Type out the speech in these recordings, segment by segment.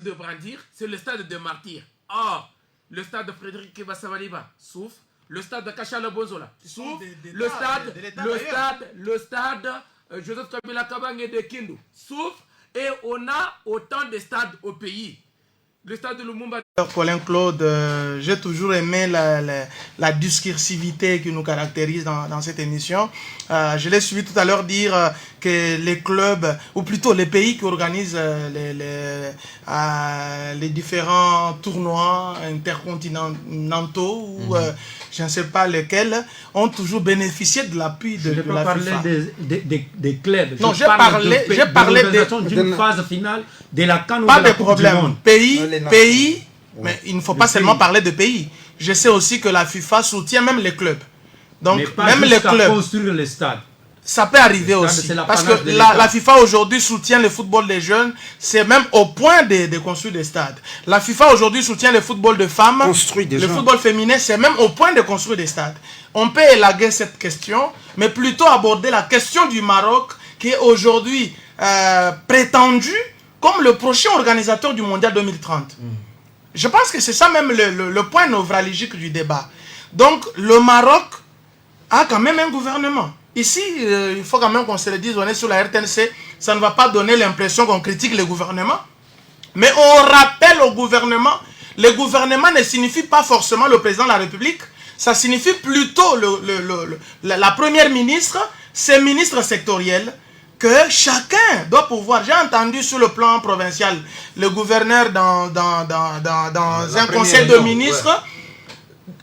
de brandir, c'est le stade de martyrs. Or, le stade de Frédéric Kebasavaliba souffre, le stade de Kachala Bonzola souffre, le stade Joseph Kabila Kabang et de Kindu souffre, et on a autant de stades au pays. Le stade de Lumumba. Colin Claude, j'ai toujours aimé la discursivité qui nous caractérise dans cette émission. Je l'ai suivi tout à l'heure dire que les clubs, ou plutôt les pays qui organisent les différents tournois intercontinentaux, ou je ne sais pas lesquels, ont toujours bénéficié de l'appui de la FIFA. Des clubs. Non, j'ai parlé d'une phase finale de la CAN. Pas de problème. Pays, mais il ne faut pas seulement parler de pays. Je sais aussi que la FIFA soutient même les clubs. Donc, même les clubs. Construire les stades. Ça peut arriver aussi. Parce que la FIFA aujourd'hui soutient le football des jeunes. C'est même au point de construire des stades. La FIFA aujourd'hui soutient le football de femmes. Le football féminin, c'est même au point de construire des stades. On peut élaguer cette question, mais plutôt aborder la question du Maroc, qui est aujourd'hui prétendu comme le prochain organisateur du Mondial 2030. Je pense que c'est ça même le point névralgique du débat. Donc, le Maroc a quand même un gouvernement. Ici, il faut quand même qu'on se le dise, on est sur la RTNC, ça ne va pas donner l'impression qu'on critique le gouvernement. Mais on rappelle au gouvernement, le gouvernement ne signifie pas forcément le président de la République, ça signifie plutôt la première ministre, ses ministres sectoriels, que chacun doit pouvoir. J'ai entendu sur le plan provincial, le gouverneur dans un conseil de ministres,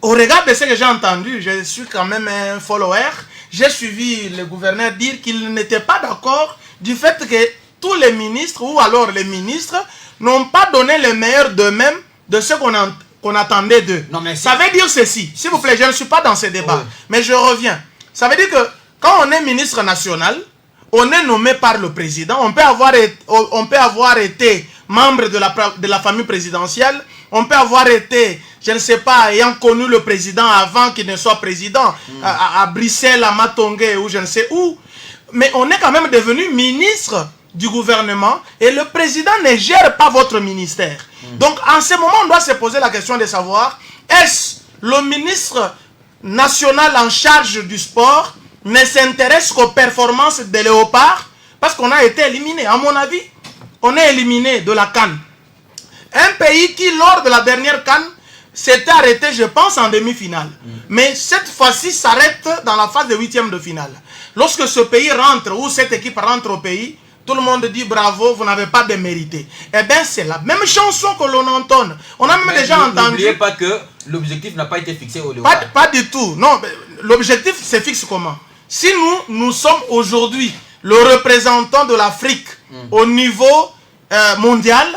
au regard de ce que j'ai entendu, je suis quand même un follower, j'ai suivi le gouverneur dire qu'il n'était pas d'accord du fait que tous les ministres, ou alors les ministres, n'ont pas donné le meilleur d'eux-mêmes de ce qu'on attendait d'eux. Ça veut dire ceci, s'il vous plaît, je ne suis pas dans ce débat, mais je reviens. Ça veut dire que quand on est ministre national, on est nommé par le président, on peut avoir été membre de la famille présidentielle, on peut avoir été, je ne sais pas, ayant connu le président avant qu'il ne soit président, à Bruxelles, à Matongé ou je ne sais où, mais on est quand même devenu ministre du gouvernement et le président ne gère pas votre ministère. Donc en ce moment, on doit se poser la question de savoir, est-ce le ministre national en charge du sport ne s'intéresse qu'aux performances des léopards, parce qu'on a été éliminé. À mon avis, on est éliminé de la CAN. Un pays qui, lors de la dernière CAN, s'était arrêté, je pense, en demi-finale. Mais cette fois-ci, s'arrête dans la phase de huitième de finale. Lorsque ce pays rentre, ou cette équipe rentre au pays, tout le monde dit bravo, vous n'avez pas démérité. Eh bien, c'est la même chanson que l'on entonne. On a même déjà entendu... N'oubliez pas que l'objectif n'a pas été fixé au léopard. Pas du tout. Non, l'objectif se fixe comment? Si nous sommes aujourd'hui le représentant de l'Afrique au niveau mondial,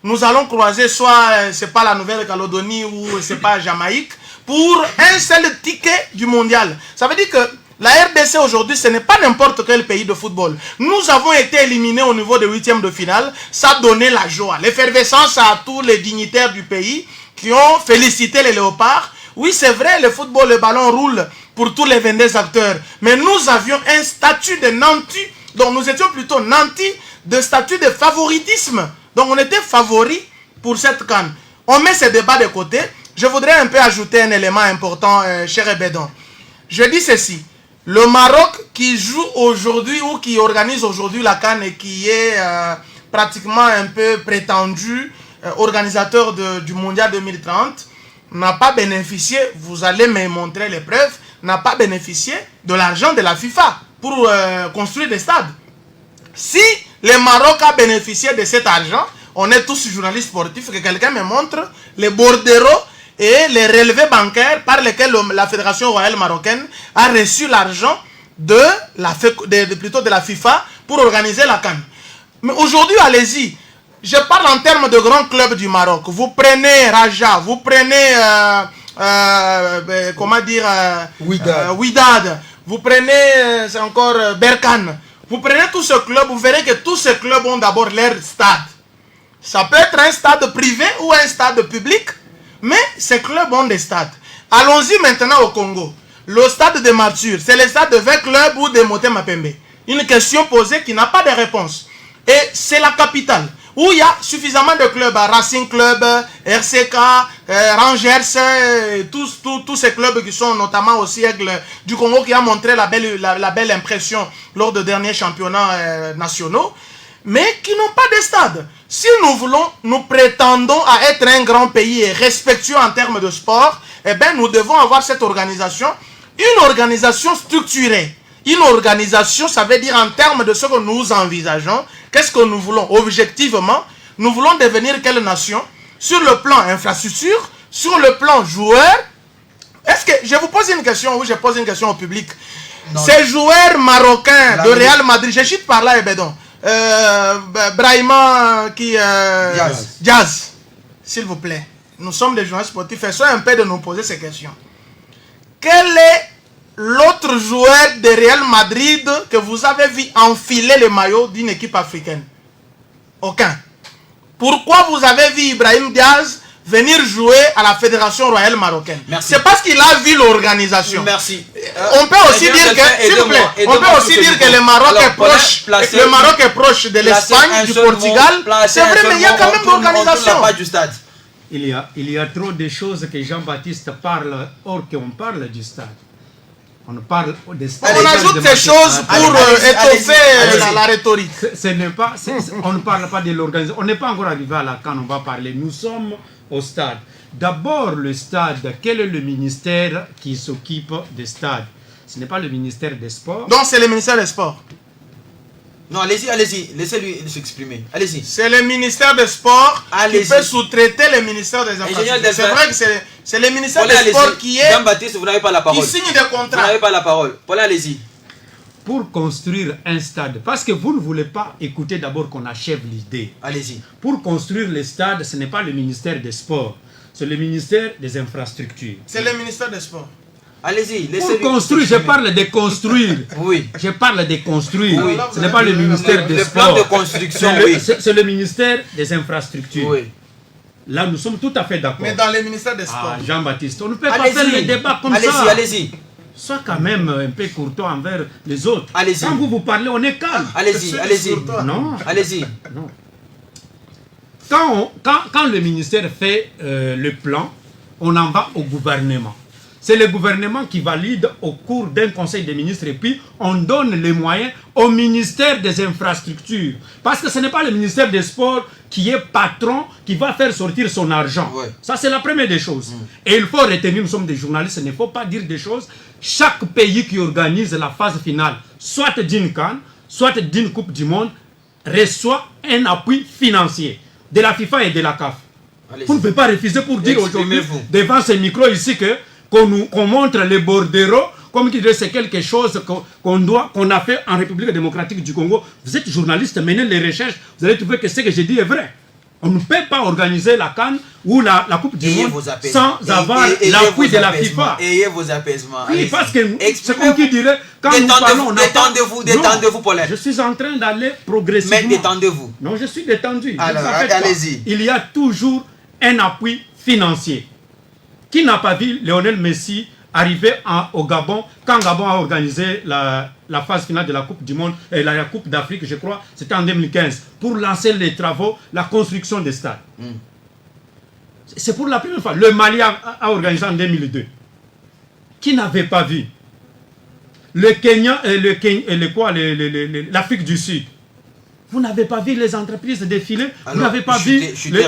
nous allons croiser soit, c'est pas la Nouvelle-Calédonie ou c'est pas Jamaïque, pour un seul ticket du mondial. Ça veut dire que la RDC aujourd'hui, ce n'est pas n'importe quel pays de football. Nous avons été éliminés au niveau des huitièmes de finale. Ça donnait la joie, l'effervescence à tous les dignitaires du pays qui ont félicité les léopards. Oui, c'est vrai, le football, le ballon roule pour tous les 22 acteurs. Mais nous avions un statut de nanti, donc nous étions plutôt nantis de statut de favoritisme. Donc on était favoris pour cette CAN. On met ce débat de côté. Je voudrais un peu ajouter un élément important, cher Ebedon. Je dis ceci. Le Maroc qui joue aujourd'hui ou qui organise aujourd'hui la CAN et qui est pratiquement un peu prétendu organisateur du Mondial 2030 n'a pas bénéficié, vous allez me montrer les preuves, n'a pas bénéficié de l'argent de la FIFA pour construire des stades. Si le Maroc a bénéficié de cet argent, on est tous journalistes sportifs, que quelqu'un me montre les bordereaux et les relevés bancaires par lesquels la Fédération royale marocaine a reçu l'argent de la FIFA pour organiser la CAN. Mais aujourd'hui, allez-y. Je parle en termes de grands clubs du Maroc. Vous prenez Raja, vous prenez Wydad, vous prenez encore Berkane. Vous prenez tous ces clubs, vous verrez que tous ces clubs ont d'abord leur stade. Ça peut être un stade privé ou un stade public, mais ces clubs ont des stades. Allons-y maintenant au Congo. Le stade de Martyrs, c'est le stade de 20 clubs ou de Motema Pembe. Une question posée qui n'a pas de réponse. Et c'est la capitale. où il y a suffisamment de clubs, Racing Club, RCK, Rangers, tous ces clubs qui sont notamment au Aigle du Congo qui a montré la belle impression lors de derniers championnats nationaux, mais qui n'ont pas de stade. Si nous prétendons à être un grand pays et respectueux en termes de sport, eh bien nous devons avoir cette organisation, une organisation structurée. Une organisation, ça veut dire en termes de ce que nous envisageons, qu'est-ce que nous voulons objectivement. Nous voulons devenir quelle nation? Sur le plan infrastructure, sur le plan joueur. Est-ce que, je vous pose une question, oui, je pose une question au public. Non. Ces joueurs marocains de Real Madrid, je chute par là, et Bédon. Brahima qui... Jazz, s'il vous plaît. Nous sommes des journalistes sportifs, et soyez un peu de nous poser ces questions. Quel est l'autre joueur de Real Madrid que vous avez vu enfiler le maillot d'une équipe africaine? Aucun. Pourquoi vous avez vu Ibrahim Diaz venir jouer à la Fédération Royale Marocaine? C'est parce qu'il a vu l'organisation. Merci. On peut aussi dire que, s'il vous plaît, on peut aussi dire que le Maroc est proche de l'Espagne, du Portugal. C'est vrai, mais il y a quand même l'organisation. Il y a trop de choses que Jean-Baptiste parle or qu'on parle du stade. On parle des stades. On ajoute ces choses pour étoffer la rhétorique. On ne parle pas de l'organisation. On n'est pas encore arrivé à la CAN, on va parler. Nous sommes au stade. D'abord, le stade. Quel est le ministère qui s'occupe des stades? Ce n'est pas le ministère des Sports. Donc, c'est le ministère des Sports. Non, allez-y, laissez-lui s'exprimer. Allez-y. C'est le ministère des Sports qui peut sous-traiter le ministère des Infrastructures. C'est vrai que c'est le ministère des Sports qui est... Jean-Baptiste, vous n'avez pas la parole. Qui signe des contrats. Vous n'avez pas la parole. Paul, allez-y. Pour construire un stade, parce que vous ne voulez pas écouter d'abord qu'on achève l'idée. Allez-y. Pour construire les stades, ce n'est pas le ministère des Sports, c'est le ministère des Infrastructures. C'est le ministère des Sports. Allez-y, laissez-lui. Pour construire, je parle de construire. Oui. Je parle de construire. Oui. Ce n'est pas le ministère des Sports. Le plan de construction, c'est le ministère des Infrastructures. Oui. Là, nous sommes tout à fait d'accord. Mais dans le ministère des Sports. Jean-Baptiste, on ne peut pas faire le débat comme ça. Allez-y. Sois quand même un peu courtois envers les autres. Allez-y. Quand vous parlez, on est calme. Allez-y. Non. Allez-y. Non. Quand le ministère fait le plan, on en va au gouvernement. C'est le gouvernement qui valide au cours d'un conseil des ministres et puis on donne les moyens au ministère des Infrastructures. Parce que ce n'est pas le ministère des Sports qui est patron, qui va faire sortir son argent. Ouais. Ça, c'est la première des choses. Et il faut retenir, nous sommes des journalistes, il ne faut pas dire des choses. Chaque pays qui organise la phase finale, soit d'une CAN, soit d'une Coupe du Monde, reçoit un appui financier de la FIFA et de la CAF. Vous ne pouvez pas refuser pour dire aujourd'hui, devant ces micros ici, qu'on montre les bordereaux, comme qui dit c'est quelque chose qu'on a fait en République démocratique du Congo. Vous êtes journaliste, menez les recherches, vous allez trouver que ce que j'ai dit est vrai. On ne peut pas organiser la CAN ou la Coupe du Monde sans avoir l'appui de la FIFA. Ayez vos apaisements. Oui, parce que c'est comme qui dirait, quand nous parlons... Détendez-vous, Paulin. Je suis en train d'aller progressivement. Mais détendez-vous. Non, je suis détendu. Alors, allez-y. Il y a toujours un appui financier. Qui n'a pas vu Lionel Messi arriver au Gabon, quand Gabon a organisé la phase finale de la Coupe du Monde, et la Coupe d'Afrique, je crois, c'était en 2015, pour lancer les travaux, la construction des stades. C'est pour la première fois. Le Mali a organisé en 2002. Qui n'avait pas vu? Le Kenya et l'Afrique du Sud. Vous n'avez pas vu les entreprises défiler? Vous n'avez pas vu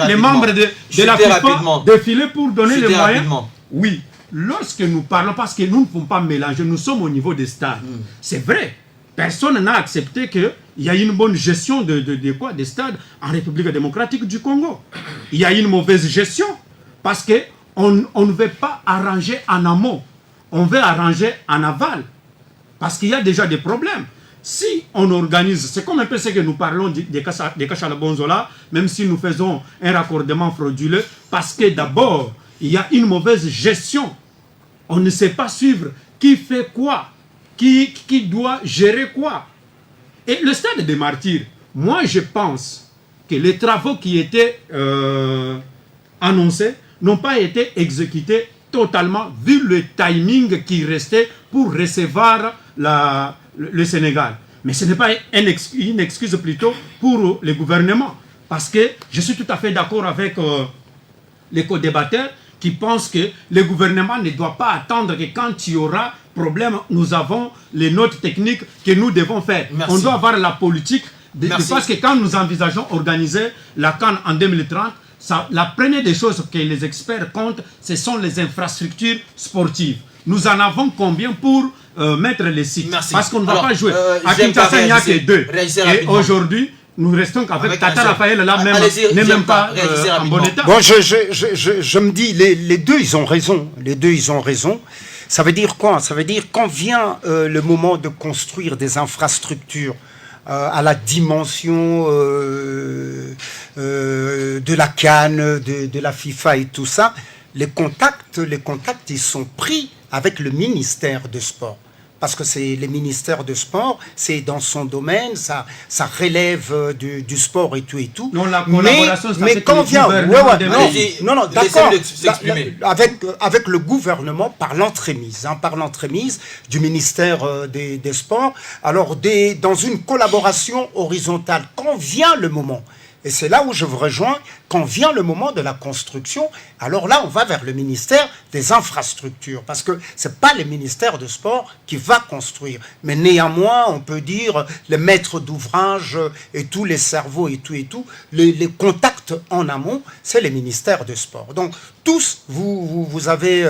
les membres de la FIFA défiler pour donner les moyens? Oui. Lorsque nous parlons, parce que nous ne pouvons pas mélanger, nous sommes au niveau des stades. C'est vrai. Personne n'a accepté qu'il y a une bonne gestion des stades en République démocratique du Congo. Il y a une mauvaise gestion parce qu'on ne veut pas arranger en amont. On veut arranger en aval. Parce qu'il y a déjà des problèmes. Si on organise, c'est comme un peu ce que nous parlons des Kachalabonzola, même si nous faisons un raccordement frauduleux, parce que d'abord, il y a une mauvaise gestion. On ne sait pas suivre qui fait quoi, qui doit gérer quoi. Et le stade des martyrs, moi je pense que les travaux qui étaient annoncés n'ont pas été exécutés totalement, vu le timing qui restait pour recevoir le Sénégal. Mais ce n'est pas une excuse plutôt pour le gouvernement. Parce que je suis tout à fait d'accord avec les co-débatteurs qui pensent que le gouvernement ne doit pas attendre que quand il y aura problème, nous avons les notes techniques que nous devons faire. Merci. On doit avoir la politique, parce que quand nous envisageons organiser la CAN en 2030, la première des choses que les experts comptent, ce sont les infrastructures sportives. Nous en avons combien pour mettre les sites? Merci. Parce qu'on ne va pas jouer. À j'aime Kinshasa, il n'y a que 2. Et aujourd'hui, nous restons qu'avec Tata Raphaël, là même, n'est même pas en bon état. Bon, je me dis, les deux, ils ont raison. Les deux, ils ont raison. Ça veut dire quoi? Ça veut dire quand vient le moment de construire des infrastructures à la dimension de la CAN, de la FIFA et tout ça, les contacts, ils sont pris avec le ministère de Sport. Parce que c'est les ministères de sport, c'est dans son domaine, ça relève du sport et tout et tout. Non, la collaboration, mais quand vient, non, d'accord, avec le gouvernement par l'entremise, par l'entremise du ministère des Sports. Alors dans une collaboration horizontale, quand vient le moment. Et c'est là où je vous rejoins, quand vient le moment de la construction, alors là, on va vers le ministère des infrastructures, parce que ce n'est pas le ministère de sport qui va construire. Mais néanmoins, on peut dire, les maîtres d'ouvrage et tous les cerveaux et tout, les contacts en amont, c'est le ministère de sport. Donc, tous, vous avez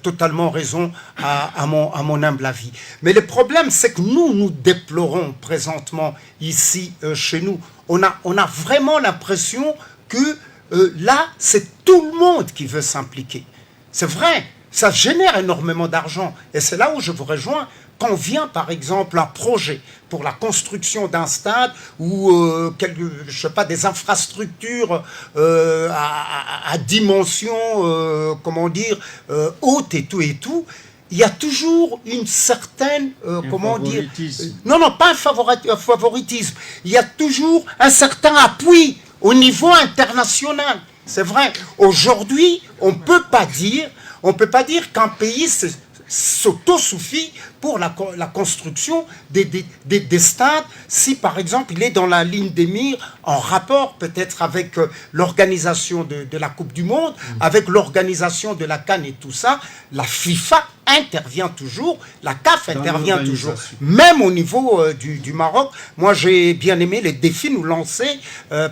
totalement raison à mon humble avis. Mais le problème, c'est que nous déplorons présentement ici, chez nous, on a vraiment l'impression que là, c'est tout le monde qui veut s'impliquer. C'est vrai, ça génère énormément d'argent. Et c'est là où je vous rejoins. Quand vient, par exemple, un projet pour la construction d'un stade ou, je sais pas, des infrastructures à dimension, comment dire, haute et tout, il y a toujours une certaine, comment dire... Non, pas un favoritisme. Il y a toujours un certain appui au niveau international. C'est vrai. Aujourd'hui, on ne peut pas dire qu'un pays s'autosuffit pour la construction des stades si, par exemple, il est dans la ligne des mires en rapport peut-être avec l'organisation de la Coupe du Monde, avec l'organisation de la CAN et tout ça. La FIFA intervient toujours, la CAF intervient toujours, même au niveau du Maroc. Moi, j'ai bien aimé les défis nous lancés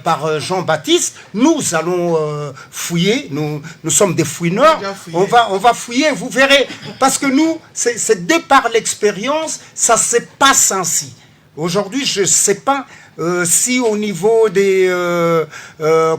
par Jean-Baptiste. Nous allons fouiller, nous sommes des fouineurs, on va fouiller, vous verrez, parce que nous, c'est de par l'expérience, ça se passe ainsi. Aujourd'hui, je ne sais pas si au niveau des,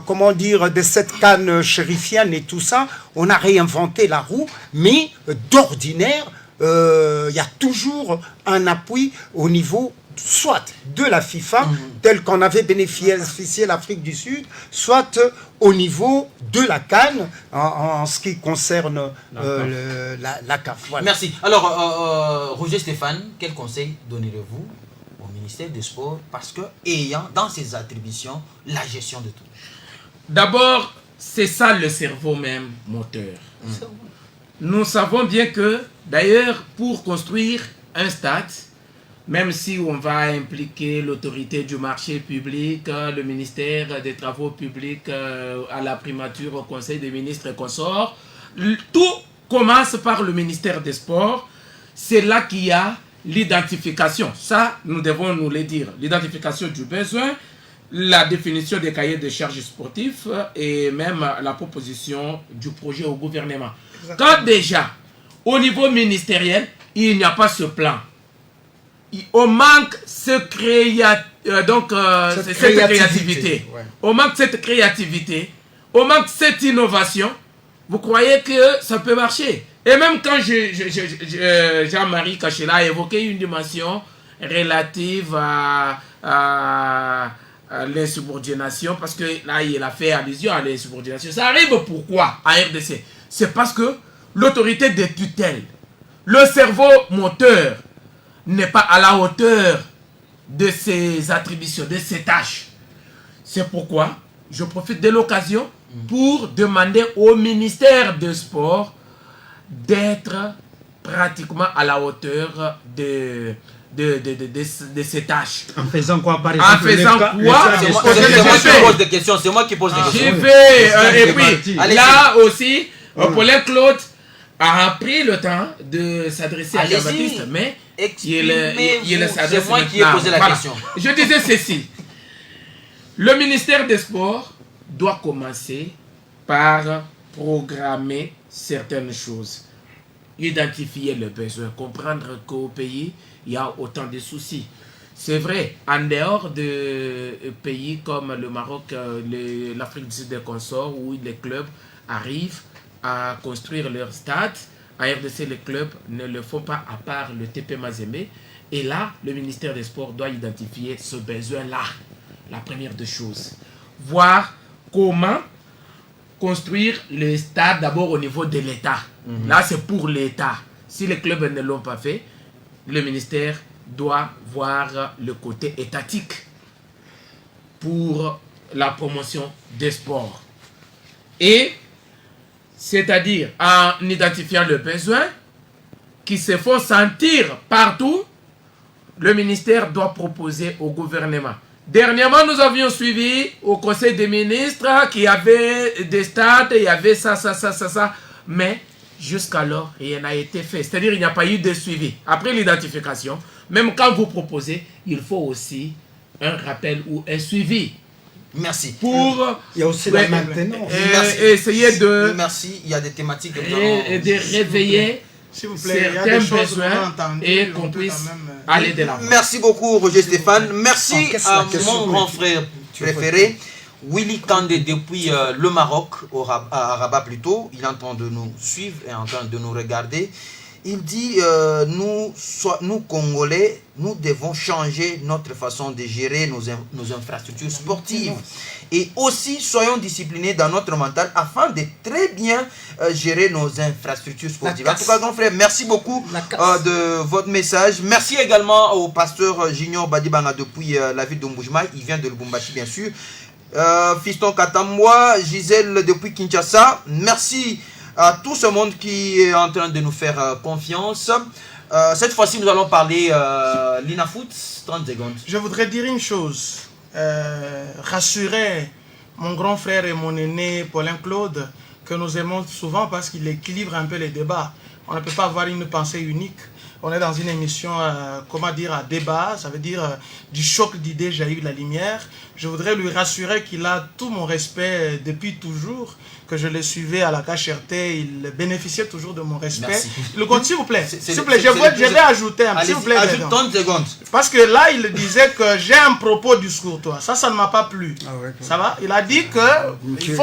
comment dire, de cette CAN chérifienne et tout ça, on a réinventé la roue, mais d'ordinaire, il y a toujours un appui au niveau soit de la FIFA, tel qu'on avait bénéficié l'Afrique du Sud, soit au niveau de la CAN, en ce qui concerne la CAF. Voilà. Merci. Alors, Roger Stéphane, quel conseil donnerez-vous au ministère des Sports, parce que ayant dans ses attributions la gestion de tout? D'abord, c'est ça le cerveau même moteur. Nous savons bien que, d'ailleurs, pour construire un stade, même si on va impliquer l'autorité du marché public, le ministère des Travaux publics, à la primature, au Conseil des ministres et consorts, tout commence par le ministère des Sports. C'est là qu'il y a l'identification. Ça, nous devons nous le dire. L'identification du besoin, la définition des cahiers de charges sportifs et même la proposition du projet au gouvernement. Exactement. Quand déjà, au niveau ministériel, il n'y a pas ce plan, on manque cette créativité. Ouais. On manque cette créativité, on manque cette innovation. Vous croyez que ça peut marcher? Et même quand Jean-Marie Kachela a évoqué une dimension relative à l'insubordination, parce que là, il a fait allusion à l'insubordination. Ça arrive pourquoi à RDC? C'est parce que l'autorité de tutelle, le cerveau moteur, n'est pas à la hauteur de ses attributions, de ses tâches. C'est pourquoi je profite de l'occasion pour demander au ministère des Sports d'être pratiquement à la hauteur de de ses tâches. En faisant quoi, par exemple? En faisant quoi? C'est moi qui pose des questions. J'y vais. Et puis, là aussi, Paulin Claude a pris le temps de s'adresser à Jean-Baptiste, mais il s'adresse. C'est moi qui ai posé la question. Je disais ceci. Le ministère des Sports doit commencer par programmer certaines choses. Identifier les besoins, comprendre qu'au pays, il y a autant de soucis. C'est vrai, en dehors de pays comme le Maroc, l'Afrique du Sud et consorts, où les clubs arrivent à construire leur stade, à RDC, les clubs ne le font pas à part le TP Mazembe. Et là, le ministère des Sports doit identifier ce besoin-là. La première des choses. Voir comment construire le stade d'abord au niveau de l'État. Là, c'est pour l'État. Si les clubs ne l'ont pas fait, le ministère doit voir le côté étatique pour la promotion des sports. Et, c'est-à-dire, en identifiant le besoin qui se font sentir partout, le ministère doit proposer au gouvernement. Dernièrement, nous avions suivi au Conseil des ministres qu'il y avait des stades, il y avait ça. Mais jusqu'alors, rien n'a été fait. C'est-à-dire qu'il n'y a pas eu de suivi. Après l'identification, même quand vous proposez, il faut aussi un rappel ou un suivi. Merci. Il y a aussi la maintenance. Essayer de... Merci, il y a des thématiques. Et de réveiller... S'il vous plaît, certains besoins et qu'on puisse aller de l'avant. Merci beaucoup, Roger Stéphane. Merci à mon grand frère préféré, Willy Kandé, depuis le Maroc, à Rabat plutôt. Il est en train de nous suivre et en train de nous regarder. Il dit, nous Congolais, nous devons changer notre façon de gérer nos infrastructures sportives. Et aussi, soyons disciplinés dans notre mental afin de très bien gérer nos infrastructures sportives. En tout cas, grand frère, merci beaucoup de votre message. Merci également au pasteur Junior Badibanga depuis la ville de Mboujma. Il vient de Lubumbashi, bien sûr. Fiston Katamwa, Gisèle depuis Kinshasa. Merci à tout ce monde qui est en train de nous faire confiance. Cette fois-ci, nous allons parler l'INAFOOT, 30 secondes. Je voudrais dire une chose. Rassurer mon grand frère et mon aîné Paulin Claude, que nous aimons souvent parce qu'il équilibre un peu les débats. On ne peut pas avoir une pensée unique. On est dans une émission, comment dire, à débat, ça veut dire du choc d'idées jaillit la lumière. Je voudrais lui rassurer qu'il a tout mon respect depuis toujours, que je le suivais à la cachèreté, il bénéficiait toujours de mon respect. Merci. Le compte, s'il vous plaît, je vais ajouter un s'il vous plaît. Ajoute 30 secondes. Parce que là, il disait que j'ai un propos discourtois. Ça ne m'a pas plu. Ah ouais, ça va? Il a dit qu'il ne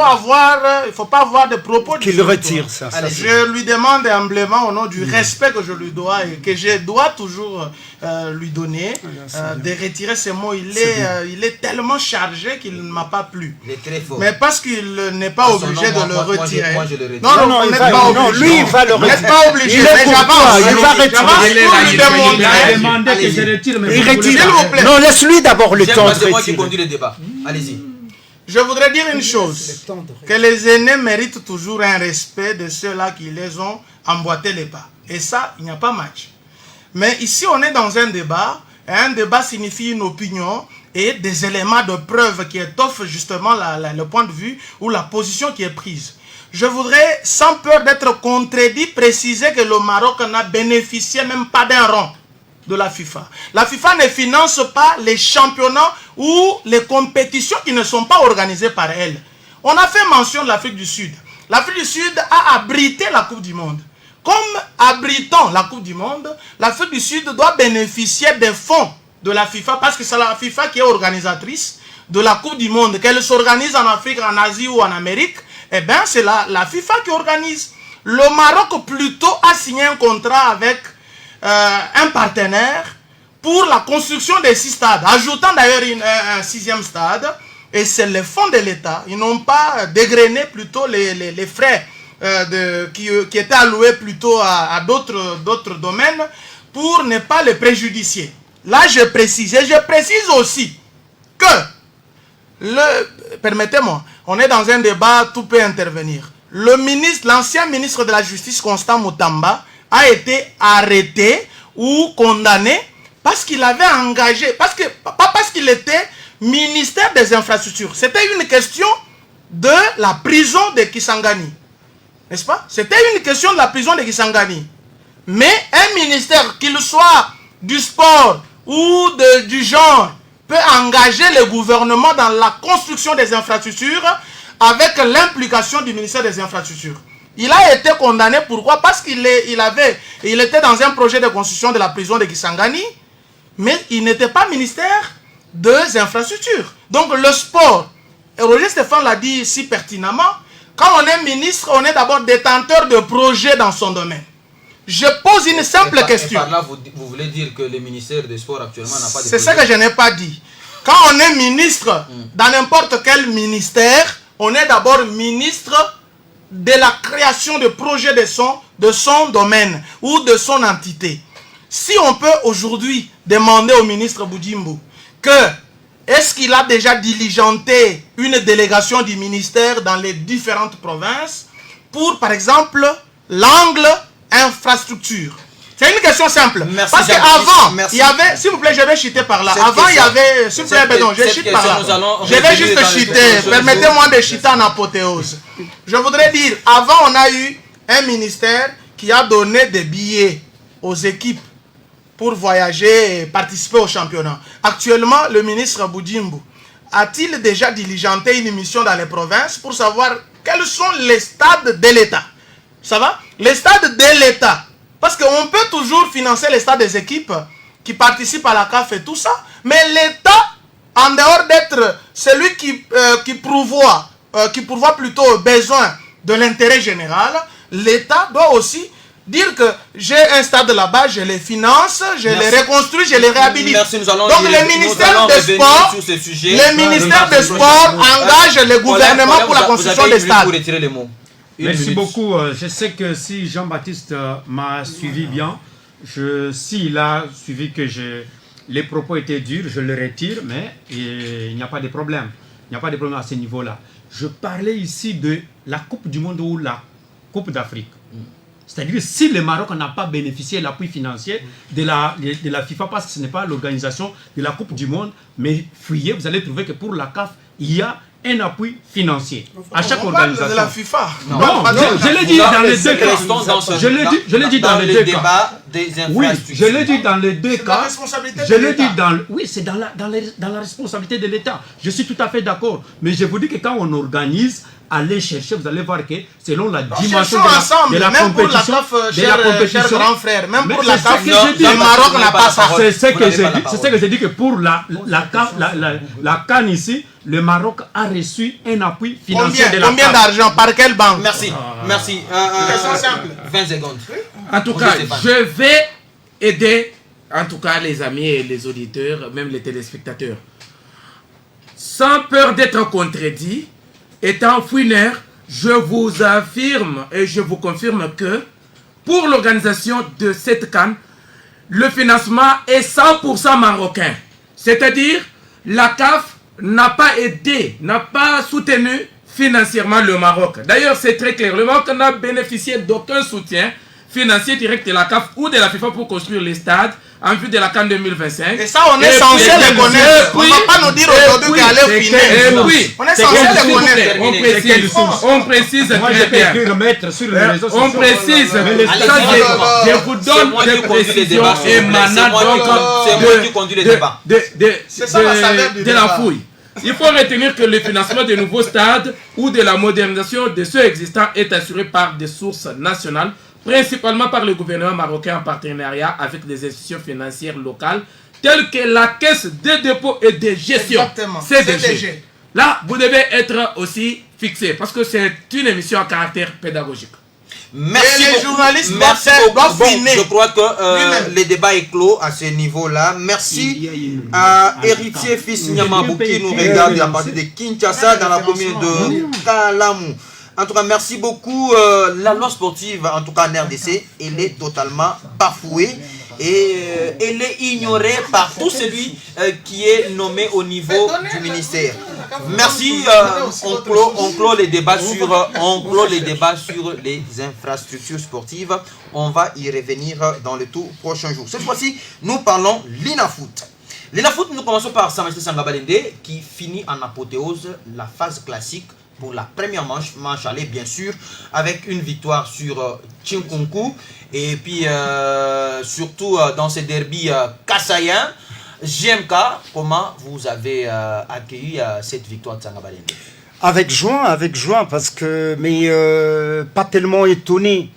faut pas avoir de propos discourtois. Qu'il retire ça. Je lui demande humblement, au nom du respect que je lui dois et que je dois toujours lui donner, de retirer ces mots. Il est tellement chargé qu'il ne m'a pas plu. Il est très fort. Mais parce qu'il n'est pas obligé de le retirer. Moi, je le retire. Non, il n'est pas obligé. Lui, il va le retirer. Vous n'êtes pas obligé. Il va retirer. Il a demandé que je retire, mais il retire. Non, laisse-lui d'abord le temps de C'est moi qui retirer. conduis le débat. Allez-y. Je voudrais dire une chose, que les aînés méritent toujours un respect de ceux-là qui les ont emboîté les pas. Et ça, il n'y a pas match. Mais ici, on est dans un débat, et un débat signifie une opinion et des éléments de preuve qui étoffent justement le point de vue ou la position qui est prise. Je voudrais, sans peur d'être contredit, préciser que le Maroc n'a bénéficié même pas d'un rond de la FIFA. La FIFA ne finance pas les championnats ou les compétitions qui ne sont pas organisées par elle. On a fait mention de l'Afrique du Sud. L'Afrique du Sud a abrité la Coupe du Monde. Comme abritant la Coupe du Monde, l'Afrique du Sud doit bénéficier des fonds de la FIFA parce que c'est la FIFA qui est organisatrice de la Coupe du Monde. Qu'elle s'organise en Afrique, en Asie ou en Amérique, eh bien c'est la FIFA qui organise. Le Maroc plutôt a signé un contrat avec un partenaire pour la construction des 6 stades, ajoutant d'ailleurs un 6e stade, et c'est les fonds de l'État. Ils n'ont pas dégrainé plutôt les frais qui étaient alloués plutôt à d'autres domaines pour ne pas les préjudicier. Là, je précise aussi que, permettez-moi, on est dans un débat, tout peut intervenir. L'ancien ministre de la Justice, Constant Moutamba, a été arrêté ou condamné par parce qu'il avait engagé, pas parce qu'il était ministère des infrastructures. C'était une question de la prison de Kisangani. N'est-ce pas? C'était une question de la prison de Kisangani. Mais un ministère, qu'il soit du sport ou du genre, peut engager le gouvernement dans la construction des infrastructures avec l'implication du ministère des infrastructures. Il a été condamné, pourquoi? Parce qu'il était dans un projet de construction de la prison de Kisangani, mais il n'était pas ministère des infrastructures. Donc le sport, et Roger Stéphane l'a dit si pertinemment, quand on est ministre, on est d'abord détenteur de projets dans son domaine. Je pose une simple question. Et par là, vous voulez dire que le ministère des Sports actuellement n'a pas de... C'est ce que je n'ai pas dit. Quand on est ministre, dans n'importe quel ministère, on est d'abord ministre de la création de projets de son domaine ou de son entité. Si on peut aujourd'hui demander au ministre Boudjimbo que est-ce qu'il a déjà diligenté une délégation du ministère dans les différentes provinces pour, par exemple, l'angle infrastructure. C'est une question simple. Merci, parce qu'avant, il y avait, s'il vous plaît, je vais chuter par là. Avant, il y avait, s'il vous plaît, non, je chute par là. Je vais juste chuter. Permettez-moi de chuter en apothéose. Je voudrais dire, avant, on a eu un ministère qui a donné des billets aux équipes pour voyager et participer au championnat. Actuellement, le ministre Boudjimbo a-t-il déjà diligenté une mission dans les provinces pour savoir quels sont les stades de l'État? Ça va? Les stades de l'État. Parce qu'on peut toujours financer les stades des équipes qui participent à la CAF et tout ça. Mais l'État, en dehors d'être celui qui pourvoit plutôt aux besoins de l'intérêt général, l'État doit aussi dire que j'ai un stade là-bas, je les finance, je les reconstruis, je les réhabilite. Donc le ministère des Sports, engage le gouvernement pour la construction des stades. Merci beaucoup. Je sais que si Jean-Baptiste m'a suivi bien, s'il a suivi que les propos étaient durs, je le retire, mais il n'y a pas de problème. Il n'y a pas de problème à ce niveau-là. Je parlais ici de la Coupe du Monde ou la Coupe d'Afrique. C'est-à-dire que si le Maroc n'a pas bénéficié de l'appui financier de la FIFA, parce que ce n'est pas l'organisation de la Coupe du Monde, mais fouillez, vous allez trouver que pour la CAF, il y a un appui financier à chaque organisation. De la FIFA. Non, je l'ai dit dans les deux cas. Je l'ai dit dans les deux cas. Oui, je l'ai dit dans les deux cas. Je l'ai dit dans... Oui, c'est dans la responsabilité de l'État. Je suis tout à fait d'accord. Mais je vous dis que quand on organise, allez chercher, vous allez voir que selon la dimension de la compétition, grand frère, même pour la CAF, le Maroc n'a pas ça. C'est ce que j'ai dit que pour la CAN ici, le Maroc a reçu un appui financier de la CAF. Combien d'argent? Par quelle banque? Merci. Merci. Question simple. 20 secondes. En tout cas, je vais aider, en tout cas, les amis et les auditeurs, même les téléspectateurs. Sans peur d'être contredit, étant fouineur, je vous affirme et je vous confirme que pour l'organisation de cette CAN, le financement est 100% marocain. C'est-à-dire, la CAF n'a pas aidé, n'a pas soutenu financièrement le Maroc. D'ailleurs, c'est très clair. Le Maroc n'a bénéficié d'aucun soutien financier direct de la CAF ou de la FIFA pour construire les stades en vue de la CAN 2025. Et ça, on est censé le connaître. On ne va pas nous dire aujourd'hui qu'elle est finie. On est censé le connaître. On précise très bien. On précise. Je vous donne des précisions émanant de la fouille. Il faut retenir que le financement de nouveaux stades ou de la modernisation de ceux existants est assuré par des sources nationales, principalement par le gouvernement marocain en partenariat avec des institutions financières locales telles que la Caisse de dépôt et de gestion. Exactement. CDG. Là, vous devez être aussi fixé parce que c'est une émission à caractère pédagogique. Merci les journalistes beaucoup. Je crois que le débat est clos à ce niveau-là. Merci à Héritier Fils Nyamabou qui nous regarde à partir de Kinshasa dans la commune de Kalamou. En tout cas, merci beaucoup. La loi sportive, en tout cas en RDC, elle est totalement bafouée. et elle est ignorée par tout celui qui est nommé au niveau du ministère. Merci. On clôt les débats sur les infrastructures sportives. On va y revenir dans le tout prochain jour. Cette fois-ci, nous parlons l'INAFOOT. L'INAFOOT, nous commençons par Sa Majesté Sanga Balende qui finit en apothéose la phase classique pour la première manche aller bien sûr, avec une victoire sur Tchinkunku et puis surtout dans ce derby kassaïen. JMK, comment vous avez accueilli cette victoire de Sanga Balende? Avec joie, parce que, mais pas tellement étonné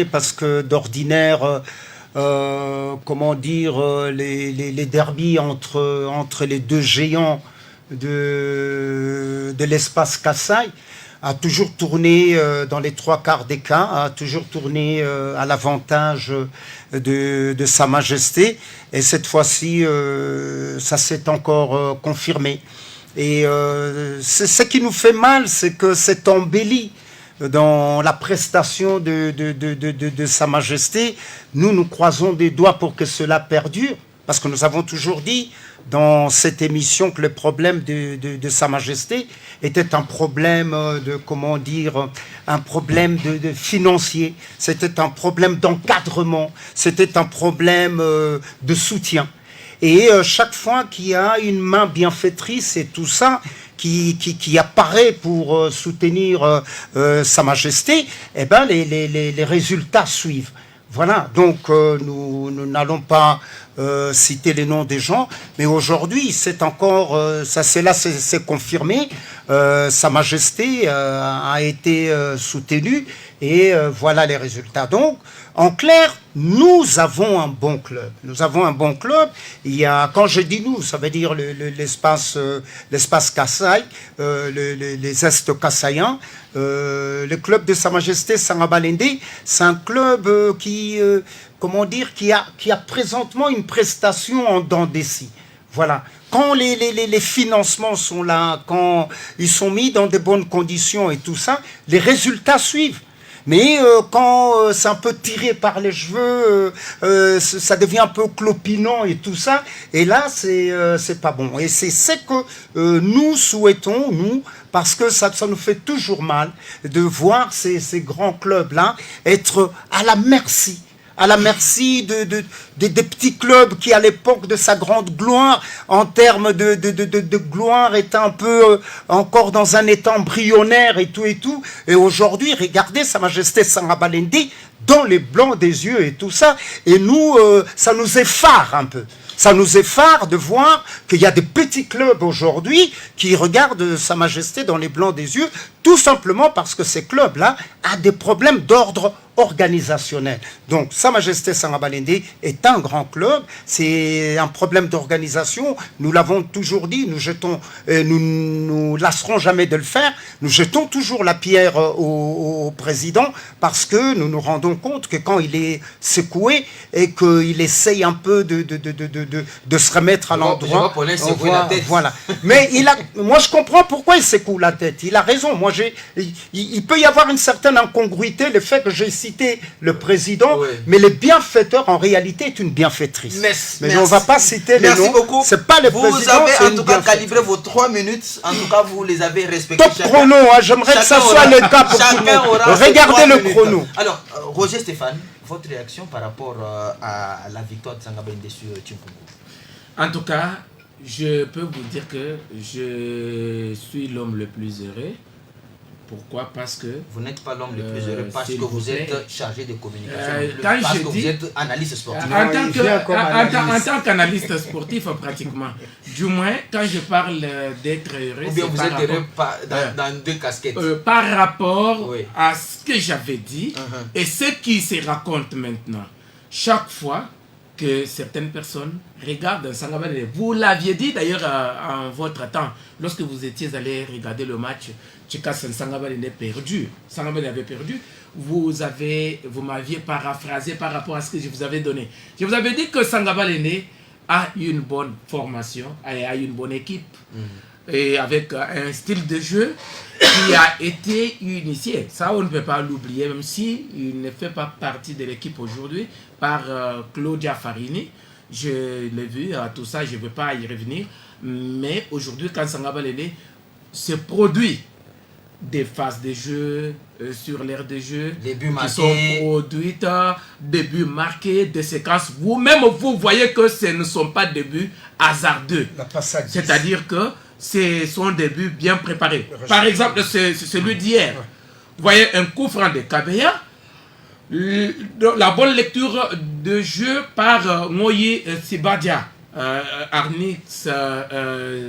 parce que d'ordinaire, comment dire, les derbys entre les deux géants de l'espace Kassai a toujours tourné dans les 3/4 des cas, a toujours tourné à l'avantage de Sa Majesté, et cette fois-ci ça s'est encore confirmé. Et ce qui nous fait mal, c'est que c'est embelli dans la prestation de Sa Majesté. Nous croisons des doigts pour que cela perdure, parce que nous avons toujours dit dans cette émission que le problème de Sa Majesté était un problème de, comment dire, un problème de financier, c'était un problème d'encadrement, c'était un problème de soutien. Et chaque fois qu'il y a une main bienfaitrice et tout ça qui apparaît pour soutenir Sa Majesté, eh ben les résultats suivent. Voilà, donc nous n'allons pas citer les noms des gens, mais aujourd'hui c'est encore, c'est confirmé, Sa Majesté a été soutenue et voilà les résultats. Donc, en clair, nous avons un bon club. Nous avons un bon club. Il y a, quand je dis nous, ça veut dire l'espace Kassai, les Est kassaïens. Le club de Sa Majesté Sanga Balende, c'est un club comment dire, qui a présentement une prestation en dents de scie. Voilà. Quand les financements sont là, quand ils sont mis dans de bonnes conditions et tout ça, les résultats suivent. Mais quand c'est un peu tiré par les cheveux, ça devient un peu clopinant et tout ça, et là c'est pas bon. Et c'est ce que nous souhaitons, nous, parce que ça nous fait toujours mal de voir ces grands clubs-là être à la merci des petits clubs qui, à l'époque de sa grande gloire, en termes de gloire, étaient un peu encore dans un état embryonnaire et tout. Et aujourd'hui, regardez Sa Majesté Sanga Balende dans les blancs des yeux et tout ça. Et nous, ça nous effare un peu. Ça nous effare de voir qu'il y a des petits clubs aujourd'hui qui regardent Sa Majesté dans les blancs des yeux, tout simplement parce que ces clubs-là ont des problèmes d'ordre organisationnel. Donc, Sa Majesté Sanga Balende est un grand club, c'est un problème d'organisation, nous l'avons toujours dit, nous lasserons jamais de le faire, nous jetons toujours la pierre au président, parce que nous nous rendons compte que quand il est secoué et qu'il essaye un peu de se remettre à l'endroit, voilà. Mais moi je comprends pourquoi il secoue la tête, il a raison, il peut y avoir une certaine incongruité, le fait que j'ai cité le président, oui. Mais le bienfaiteur en réalité est une bienfaitrice. Mais on ne va pas citer les noms. Merci beaucoup. C'est pas le président. Vous avez en tout cas calibré vos 3 minutes. En tout cas, vous les avez respectés. Top chrono, hein, j'aimerais que ça soit le cas pour tout le monde. Regardez le chrono. Alors, Roger Stéphane, votre réaction par rapport à la victoire de Sanga Balende sur Tchinkunku? En tout cas, je peux vous dire que je suis l'homme le plus heureux. Pourquoi? Parce que... Vous n'êtes pas l'homme le plus heureux parce que vous êtes chargé de communication. Parce que vous êtes analyste sportif. En tant qu'analyste sportif, pratiquement. Du moins, quand je parle d'être heureux... Ou bien vous êtes heureux dans 2 casquettes. Par rapport à ce que j'avais dit et ce qui se raconte maintenant. Chaque fois que certaines personnes regardent Sanga Balende, vous l'aviez dit d'ailleurs en votre temps, lorsque vous étiez allé regarder le match, Sanga Balende perdu. Sanga Balende avait perdu. Vous m'aviez paraphrasé par rapport à ce que je vous avais donné. Je vous avais dit que Sanga Balende a une bonne formation, a une bonne équipe. et avec un style de jeu qui a été initié. Ça, on ne peut pas l'oublier, même si il ne fait pas partie de l'équipe aujourd'hui, par Claudia Farini. Je l'ai vu, tout ça, je ne veux pas y revenir. Mais aujourd'hui, quand Sangaba Lende se produit des phases de jeu sur l'aire de jeu qui sont produites, des buts marqués, des séquences. Vous-même, vous voyez que ce ne sont pas des buts hasardeux. C'est-à-dire que ce sont des buts bien préparés. Par exemple, c'est celui d'hier. Vous voyez un coup franc de Kabeya, la bonne lecture de jeu par Moyi Sibadia, Arnix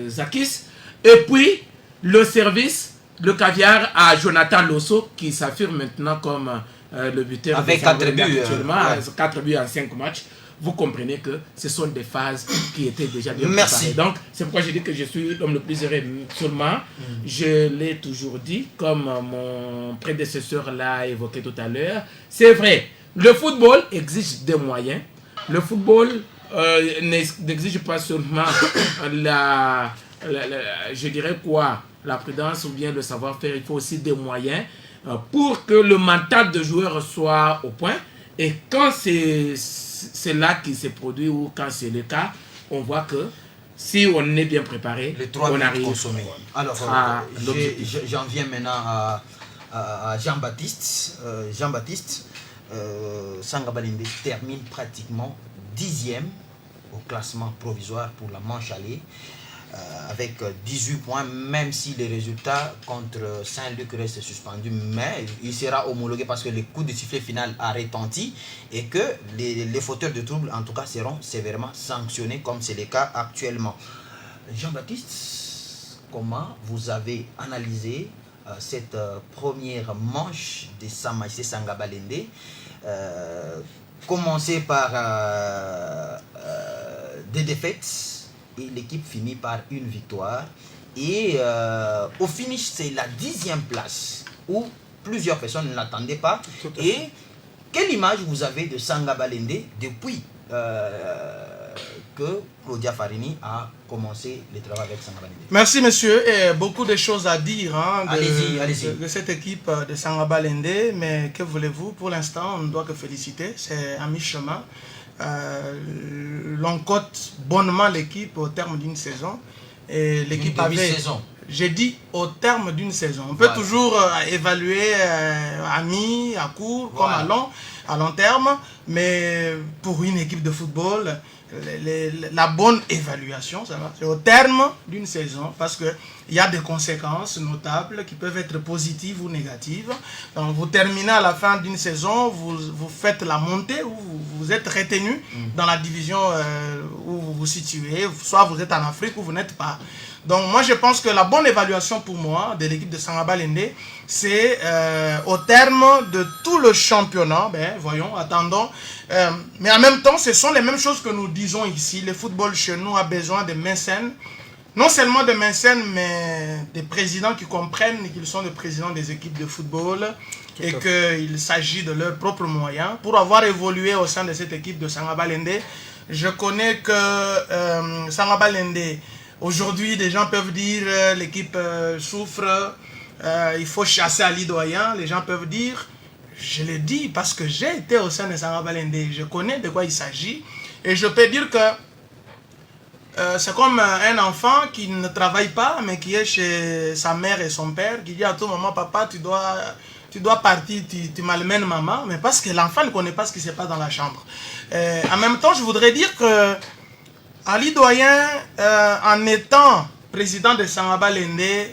Zakis, et puis le service, le caviar à Jonathan Losso qui s'affirme maintenant comme le buteur avec 4 buts actuellement, 4 buts en 5 matchs. Vous comprenez que ce sont des phases qui étaient déjà bien préparées. Donc c'est pourquoi je dis que je suis l'homme le plus heureux seulement. Je l'ai toujours dit, comme mon prédécesseur l'a évoqué tout à l'heure. C'est vrai, le football exige des moyens. Le football n'exige pas seulement je dirais quoi, la prudence ou bien le savoir-faire. Il faut aussi des moyens pour que le mental de joueur soit au point. Et quand c'est là qui se produit ou quand c'est le cas, on voit que si on est bien préparé, on arrive consommé. Alors, j'en viens maintenant à Jean-Baptiste. Jean-Baptiste, Sangaba Lende termine pratiquement 10e au classement provisoire pour la manche allée. Avec 18 points, même si les résultats contre Saint-Luc restent suspendus, mais il sera homologué parce que le coup de sifflet final a retenti et que les fauteurs de troubles, en tout cas, seront sévèrement sanctionnés comme c'est le cas actuellement. Jean-Baptiste, comment vous avez analysé cette première manche de Sa Majesté Sangaba Lende, commencé par des défaites, et l'équipe finit par une victoire et au finish c'est la 10e place où plusieurs personnes ne l'attendaient pas. Et quelle image vous avez de Sangaba Lende depuis que Claudia Farini a commencé le travail avec Sangaba Lende? Merci monsieur, et beaucoup de choses à dire allez-y. de cette équipe de Sangaba Lende, mais que voulez-vous, pour l'instant on ne doit que féliciter, c'est à mi-chemin. L'on cote bonnement l'équipe au terme d'une saison et l'équipe avait, j'ai dit au terme d'une saison, on peut toujours évaluer à mi, à court, comme à long terme, mais pour une équipe de football, la bonne évaluation, c'est au terme d'une saison, parce que il y a des conséquences notables qui peuvent être positives ou négatives. Donc vous terminez à la fin d'une saison, vous faites la montée ou vous êtes retenu dans la division où vous vous situez, soit vous êtes en Afrique ou vous n'êtes pas. Donc moi je pense que la bonne évaluation pour moi de l'équipe de Sangaba Lende, c'est au terme de tout le championnat, voyons, attendons, mais en même temps ce sont les mêmes choses que nous disons ici. Le football chez nous a besoin de mécènes, non seulement de mécènes, mais des présidents qui comprennent qu'ils sont les présidents des équipes de football et qu'il s'agit de leurs propres moyens. Pour avoir évolué au sein de cette équipe de Sangaba Lende, je connais que Sangaba Lende, aujourd'hui, des gens peuvent dire l'équipe souffre, il faut chasser Ali Doyen. Les gens peuvent dire, je le dis parce que j'ai été au sein de Sangaba Lende, je connais de quoi il s'agit. Et je peux dire que c'est comme un enfant qui ne travaille pas, mais qui est chez sa mère et son père, qui dit à tout moment, papa, tu dois partir, tu malmènes maman, mais parce que l'enfant ne connaît pas ce qui se passe dans la chambre. En même temps, je voudrais dire que Ali Doyen, en étant président de Sangaba Lende,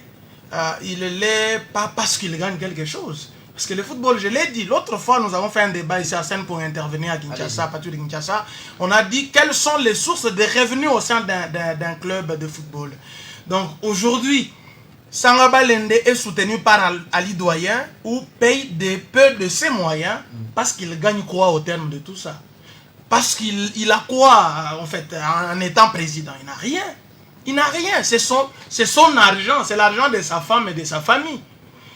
il ne l'est pas parce qu'il gagne quelque chose. Parce que le football, je l'ai dit, l'autre fois, nous avons fait un débat ici à Seine pour intervenir à Kinshasa, à partir de Kinshasa. On a dit quelles sont les sources de revenus au sein d'un club de football. Donc aujourd'hui, Sangaba Lende est soutenu par Ali Doyen ou paye peu de ses moyens parce qu'il gagne quoi au terme de tout ça? Parce qu'il a quoi en fait en étant président? Il n'a rien. Il n'a rien. C'est son argent. C'est l'argent de sa femme et de sa famille.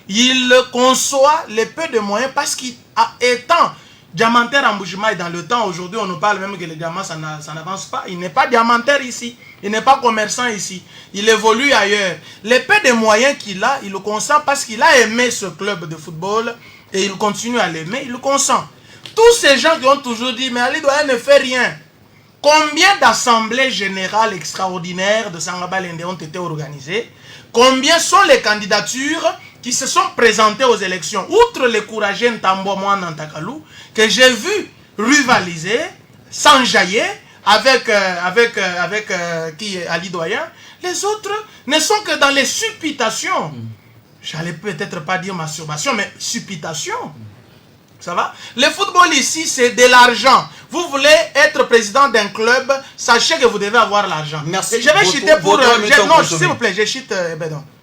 Il conçoit les peu de moyens parce qu'étant Diamantaire en Bujimaï dans le temps, aujourd'hui on nous parle même que les diamants ça n'avance pas. Il n'est pas diamantaire ici, il n'est pas commerçant ici, il évolue ailleurs. Les peu de moyens qu'il a, il le consent parce qu'il a aimé ce club de football et il continue à l'aimer, il le consent. Tous ces gens qui ont toujours dit mais Ali Doyen ne fait rien. Combien d'assemblées générales extraordinaires de Sangaba Lende ont été organisées? Combien sont les candidatures qui se sont présentées aux élections? Outre les courageux Ntambo Mouan Nantakalou, que j'ai vu rivaliser, s'enjailler avec qui est Ali Doyen, les autres ne sont que dans les supputations. J'allais peut-être pas dire masturbation, mais supputation. Ça va? Le football ici, c'est de l'argent. Vous voulez être président d'un club, sachez que vous devez avoir l'argent. Merci. Je vais chuter pour... non, s'il vous plaît, je chute...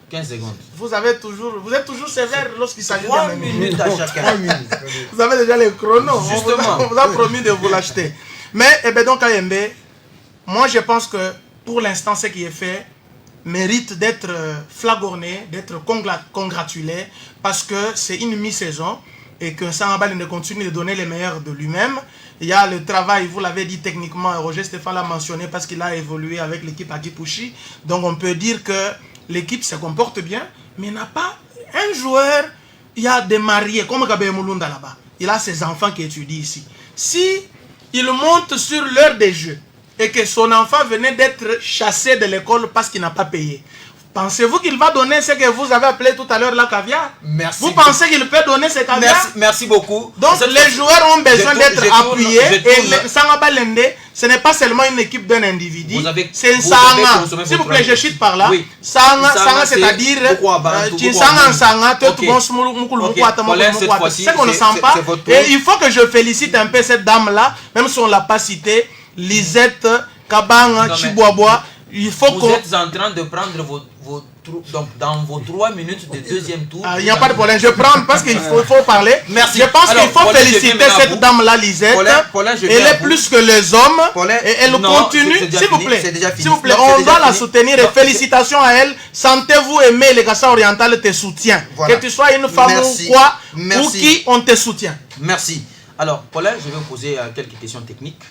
15 secondes. Vous êtes toujours sévère lorsqu'il s'agit de... 3 minutes à chacun. Vous avez déjà les chronos. Justement. On vous a promis de vous l'acheter. Mais, donc, AMB, moi, je pense que pour l'instant, ce qui est fait mérite d'être flagorné, d'être congratulé, parce que c'est une mi-saison et que Sangaba Lende continue de donner les meilleurs de lui-même. Il y a le travail, vous l'avez dit techniquement, Roger Stéphane l'a mentionné parce qu'il a évolué avec l'équipe Akipushi. Donc on peut dire que l'équipe se comporte bien, mais il n'a pas un joueur. Il y a des mariés, comme Gabriel Moulunda là-bas. Il a ses enfants qui étudient ici. Si il monte sur l'heure des jeux et que son enfant venait d'être chassé de l'école parce qu'il n'a pas payé, pensez-vous qu'il va donner ce que vous avez appelé tout à l'heure la caviar? Merci. Vous pensez qu'il peut donner ce caviar? Merci beaucoup. Donc les joueurs ont besoin d'être appuyés. Et Sangaba Lende, ce n'est pas seulement une équipe d'un individu. C'est un Sanga. S'il vous plaît, je chute par là. Oui. Sanga, c'est-à-dire Sanga, c'est qu'on ne sent pas. Et il faut que je félicite un peu cette dame-là, même si on ne l'a pas citée, Lisette Kabanga Chiboaboa. Il faut vous êtes en train de prendre donc dans vos 3 minutes de deuxième tour. Il n'y a pas de problème, je prends parce qu'il faut parler. Merci. Je pense qu'il faut féliciter cette dame-là, Lisette. Elle est plus que les hommes. Et elle continue. S'il vous plaît, s'il vous plaît, on va la soutenir et félicitations à elle. Sentez-vous aimer les Gassa orientales te soutient. Que tu sois une femme ou quoi, ou qui, on te soutient. Merci. Alors, Paulin, je vais vous poser quelques questions techniques.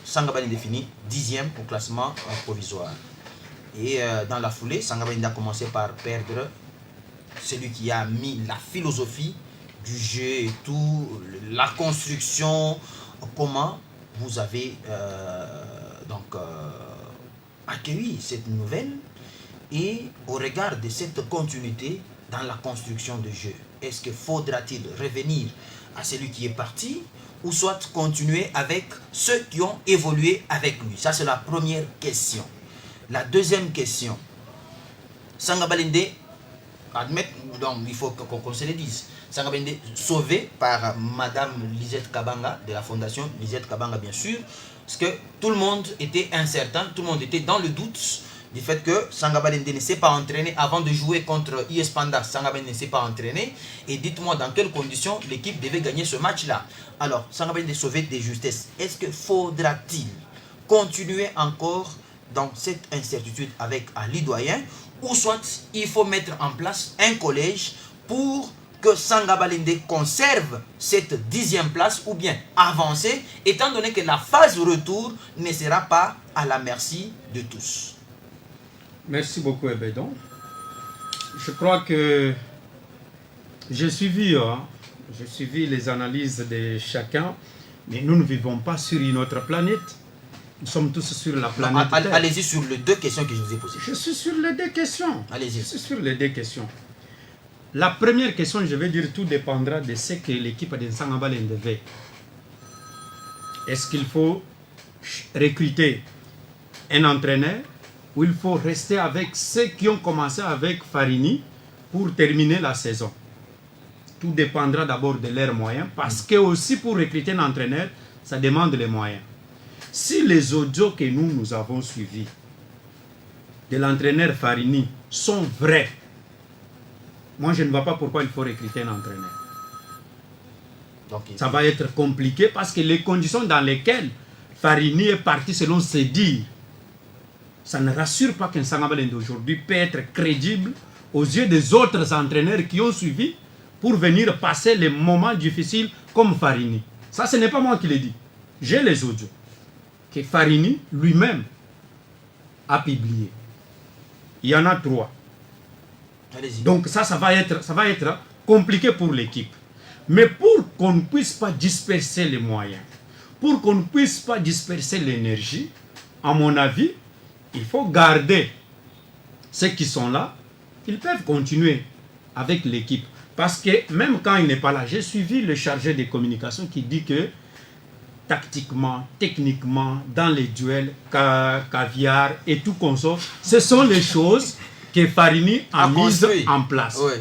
Sangaba Lende défini 10e au classement provisoire. Et dans la foulée, Sangaba Lende a commencé par perdre celui qui a mis la philosophie du jeu et tout, la construction. Comment vous avez accueilli cette nouvelle et au regard de cette continuité dans la construction de jeu, est-ce que faudra-t-il revenir à celui qui est parti ou soit continuer avec ceux qui ont évolué avec lui? Ça, c'est la première question. La deuxième question, Sangaba Lende, donc il faut qu'on se le dise, Sangaba Lende sauvé par Madame Lisette Kabanga de la Fondation Lisette Kabanga, bien sûr, parce que tout le monde était incertain, tout le monde était dans le doute du fait que Sangaba Lende ne s'est pas entraîné avant de jouer contre IS Panda. Sangaba Lende ne s'est pas entraîné. Et dites-moi dans quelles conditions l'équipe devait gagner ce match-là. Alors, Sangaba Lende sauvé de justesse. Est-ce que faudra-t-il continuer encore dans cette incertitude avec Ali Doyen, ou soit il faut mettre en place un collège pour que Sangaba Lende conserve cette 10e place ou bien avancer, étant donné que la phase retour ne sera pas à la merci de tous? Merci beaucoup, Ebedon. Je crois que j'ai suivi les analyses de chacun, mais nous ne vivons pas sur une autre planète. Nous sommes tous sur la planète Terre. Allez-y sur les 2 questions que je vous ai posées. Je suis sur les 2 questions. Allez-y. Je suis sur les 2 questions. La première question, je vais dire, tout dépendra de ce que l'équipe de Sangaba Lende veut. Est-ce qu'il faut recruter un entraîneur ou il faut rester avec ceux qui ont commencé avec Farini pour terminer la saison? Tout dépendra d'abord de leurs moyens, parce que aussi pour recruter un entraîneur, ça demande les moyens. Si les audios que nous avons suivis de l'entraîneur Farini sont vrais, moi je ne vois pas pourquoi il faut recruter un entraîneur. Donc, ça va être compliqué parce que les conditions dans lesquelles Farini est parti selon ses dires, ça ne rassure pas qu'un Sangaba Lende d'aujourd'hui peut être crédible aux yeux des autres entraîneurs qui ont suivi pour venir passer les moments difficiles comme Farini. Ça, ce n'est pas moi qui l'ai dit. J'ai les audios que Farini lui-même a publiés. Il y en a 3. Donc ça va être compliqué pour l'équipe. Mais pour qu'on ne puisse pas disperser les moyens, pour qu'on ne puisse pas disperser l'énergie, à mon avis, il faut garder ceux qui sont là. Ils peuvent continuer avec l'équipe. Parce que même quand il n'est pas là, j'ai suivi le chargé des communications qui dit que tactiquement, techniquement, dans les duels, caviar et tout consort, ce sont les choses que Farini a mises en place. Oui.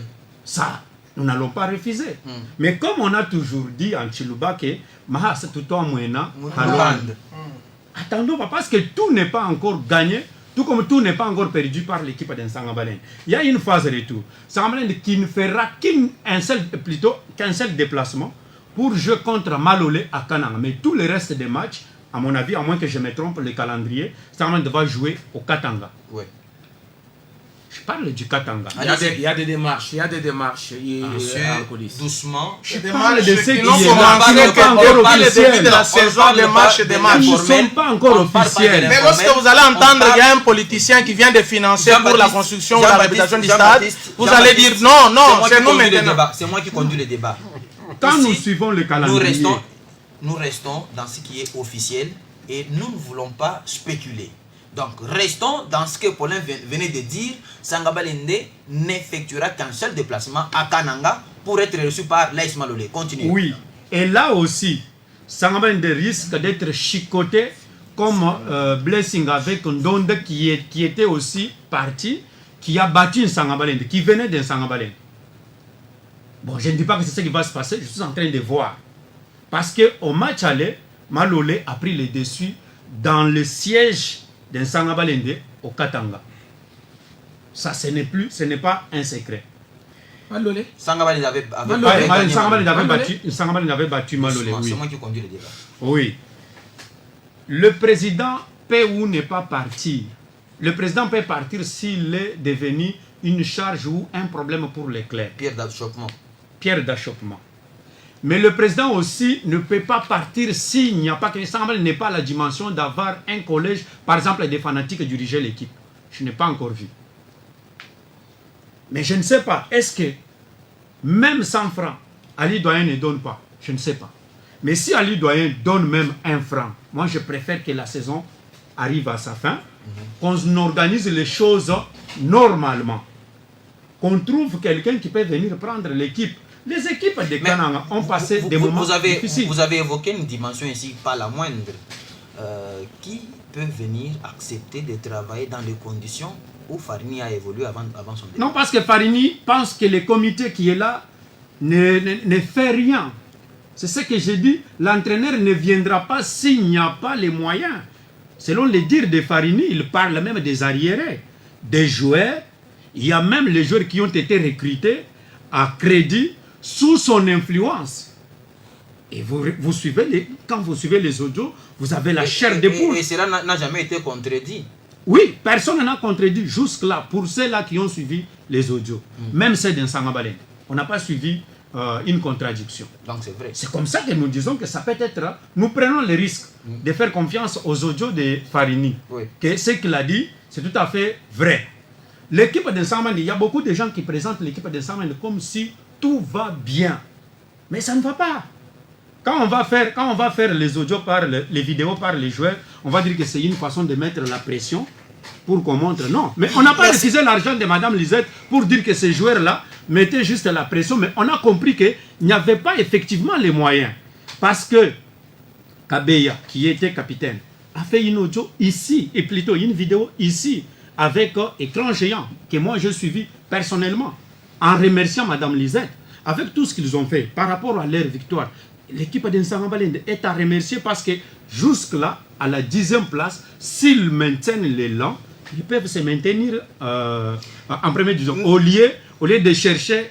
Ça, nous n'allons pas refuser. Mais comme on a toujours dit en Chiluba que Maha c'est tout en moyen, attendons pas, parce que tout n'est pas encore gagné, tout comme tout n'est pas encore perdu par l'équipe d'Nsangabalen. Il y a une phase de retour. Sangabalen qui ne fera qu'un seul déplacement pour jouer contre Malolé à Kananga. Mais tout le reste des matchs, à mon avis, à moins que je me trompe le calendrier, Sangabalen devra jouer au Katanga. Oui. Je parle du Katanga. Il y a des démarches. Doucement. Je parle de ceux qui n'ont commencé que le début de la saison, des matchs. Ils ne sont pas encore officiels. Mais lorsque vous allez entendre, il y a un politicien qui vient de financer pour la construction ou la réhabilitation du stade, vous allez dire non, c'est nous maintenant. C'est moi qui conduis le débat. Quand nous suivons le calendrier, nous restons dans ce qui est officiel et nous ne voulons pas spéculer. Donc, restons dans ce que Paulin venait de dire. Sangabalende n'effectuera qu'un seul déplacement à Kananga pour être reçu par l'AS Malolé. Continuez. Oui. Et là aussi, Sangabalende risque d'être chicoté comme Blessing avec Ndonde qui était aussi parti, qui a battu un Sangabalende, qui venait d'un Sangabalende. Bon, je ne dis pas que c'est ce qui va se passer, je suis en train de voir. Parce qu'au match aller, Malolé a pris le dessus dans le siège d'un Sangabalende au Katanga. Ça, ce n'est pas un secret. Malolé. Sangabalende avait battu Malolé. C'est moi qui conduis le débat. Oui. Le président Péou n'est pas parti. Le président peut partir s'il est devenu une charge ou un problème pour les clercs. Pierre d'achoppement. Mais le président aussi ne peut pas partir s'il n'y a pas que Sangabalende n'est pas la dimension d'avoir un collège, par exemple des fanatiques diriger l'équipe. Je n'ai pas encore vu. Mais je ne sais pas, est-ce que même 100 francs, Ali Doyen ne donne pas? Je ne sais pas. Mais si Ali Doyen donne même 1 franc, moi je préfère que la saison arrive à sa fin, qu'on organise les choses normalement, qu'on trouve quelqu'un qui peut venir prendre l'équipe. Les équipes de Kananga ont passé des moments difficiles. Vous avez évoqué une dimension ici, pas la moindre. Qui peut venir accepter de travailler dans les conditions où Farini a évolué avant son départ? Non, parce que Farini pense que le comité qui est là ne fait rien. C'est ce que j'ai dit. L'entraîneur ne viendra pas s'il n'y a pas les moyens. Selon les dires de Farini, il parle même des arriérés, des joueurs. Il y a même les joueurs qui ont été recrutés à crédit sous son influence. Et vous suivez quand vous suivez les audios, vous avez la chair de poule. Et cela n'a jamais été contredit. Oui, personne n'a contredit jusque-là, pour ceux-là qui ont suivi les audios. Même ceux d'un Sangabalende. On n'a pas suivi une contradiction. Donc c'est vrai. C'est comme ça que nous disons que ça peut être... Nous prenons le risque de faire confiance aux audios de Farini. Oui. Que ce qu'il a dit, c'est tout à fait vrai. L'équipe d'un Sangabalende, il y a beaucoup de gens qui présentent l'équipe d'un Sangabalende comme si tout va bien. Mais ça ne va pas. Quand on va faire les audios les vidéos par les joueurs, on va dire que c'est une façon de mettre la pression pour qu'on montre. Non, mais on n'a pas refusé l'argent de Mme Lisette pour dire que ces joueurs-là mettaient juste la pression. Mais on a compris qu'il n'y avait pas effectivement les moyens. Parce que Kabeya, qui était capitaine, a fait une audio ici, et plutôt une vidéo ici, avec écran géant, que moi j'ai suivi personnellement, en remerciant Mme Lisette, avec tout ce qu'ils ont fait par rapport à leur victoire. L'équipe de Sangabalende est à remercier parce que jusque-là, à la 10e place, s'ils maintiennent l'élan, ils peuvent se maintenir en première division. Au lieu de chercher,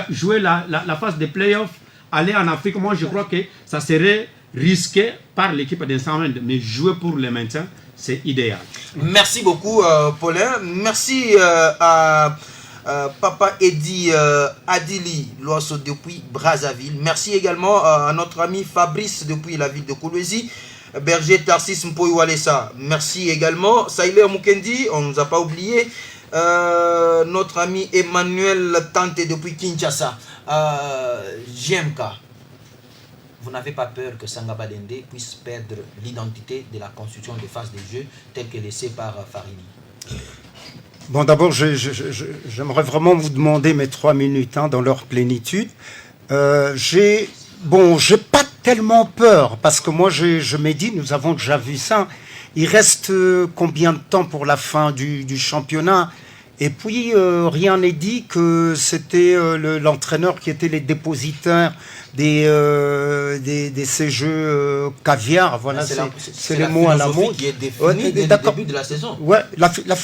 jouer la phase de play-off, aller en Afrique, moi je crois que ça serait risqué par l'équipe de Sangabalende. Mais jouer pour le maintien, c'est idéal. Merci beaucoup, Paulin. Merci Papa Eddy Adili Loasso depuis Brazzaville. Merci également à notre ami Fabrice depuis la ville de Kolwezi. Berger Tarsis Mpoy Walesa. Merci également. Saïler Mukendi, on ne nous a pas oublié. Notre ami Emmanuel Tante depuis Kinshasa. JMK. Vous n'avez pas peur que Sangaba Dende puisse perdre l'identité de la construction des phases des jeux telle que laissée par Farini? Bon, d'abord, j'aimerais vraiment vous demander mes 3 minutes dans leur plénitude. J'ai pas tellement peur, parce que moi, je m'ai dit, nous avons déjà vu ça. Il reste combien de temps pour la fin du championnat? Et puis, rien n'est dit que c'était l'entraîneur qui était les dépositaires de ces jeux caviar. Voilà, c'est le mot à la mode. Qui est définie dès le début de la saison. Ouais, la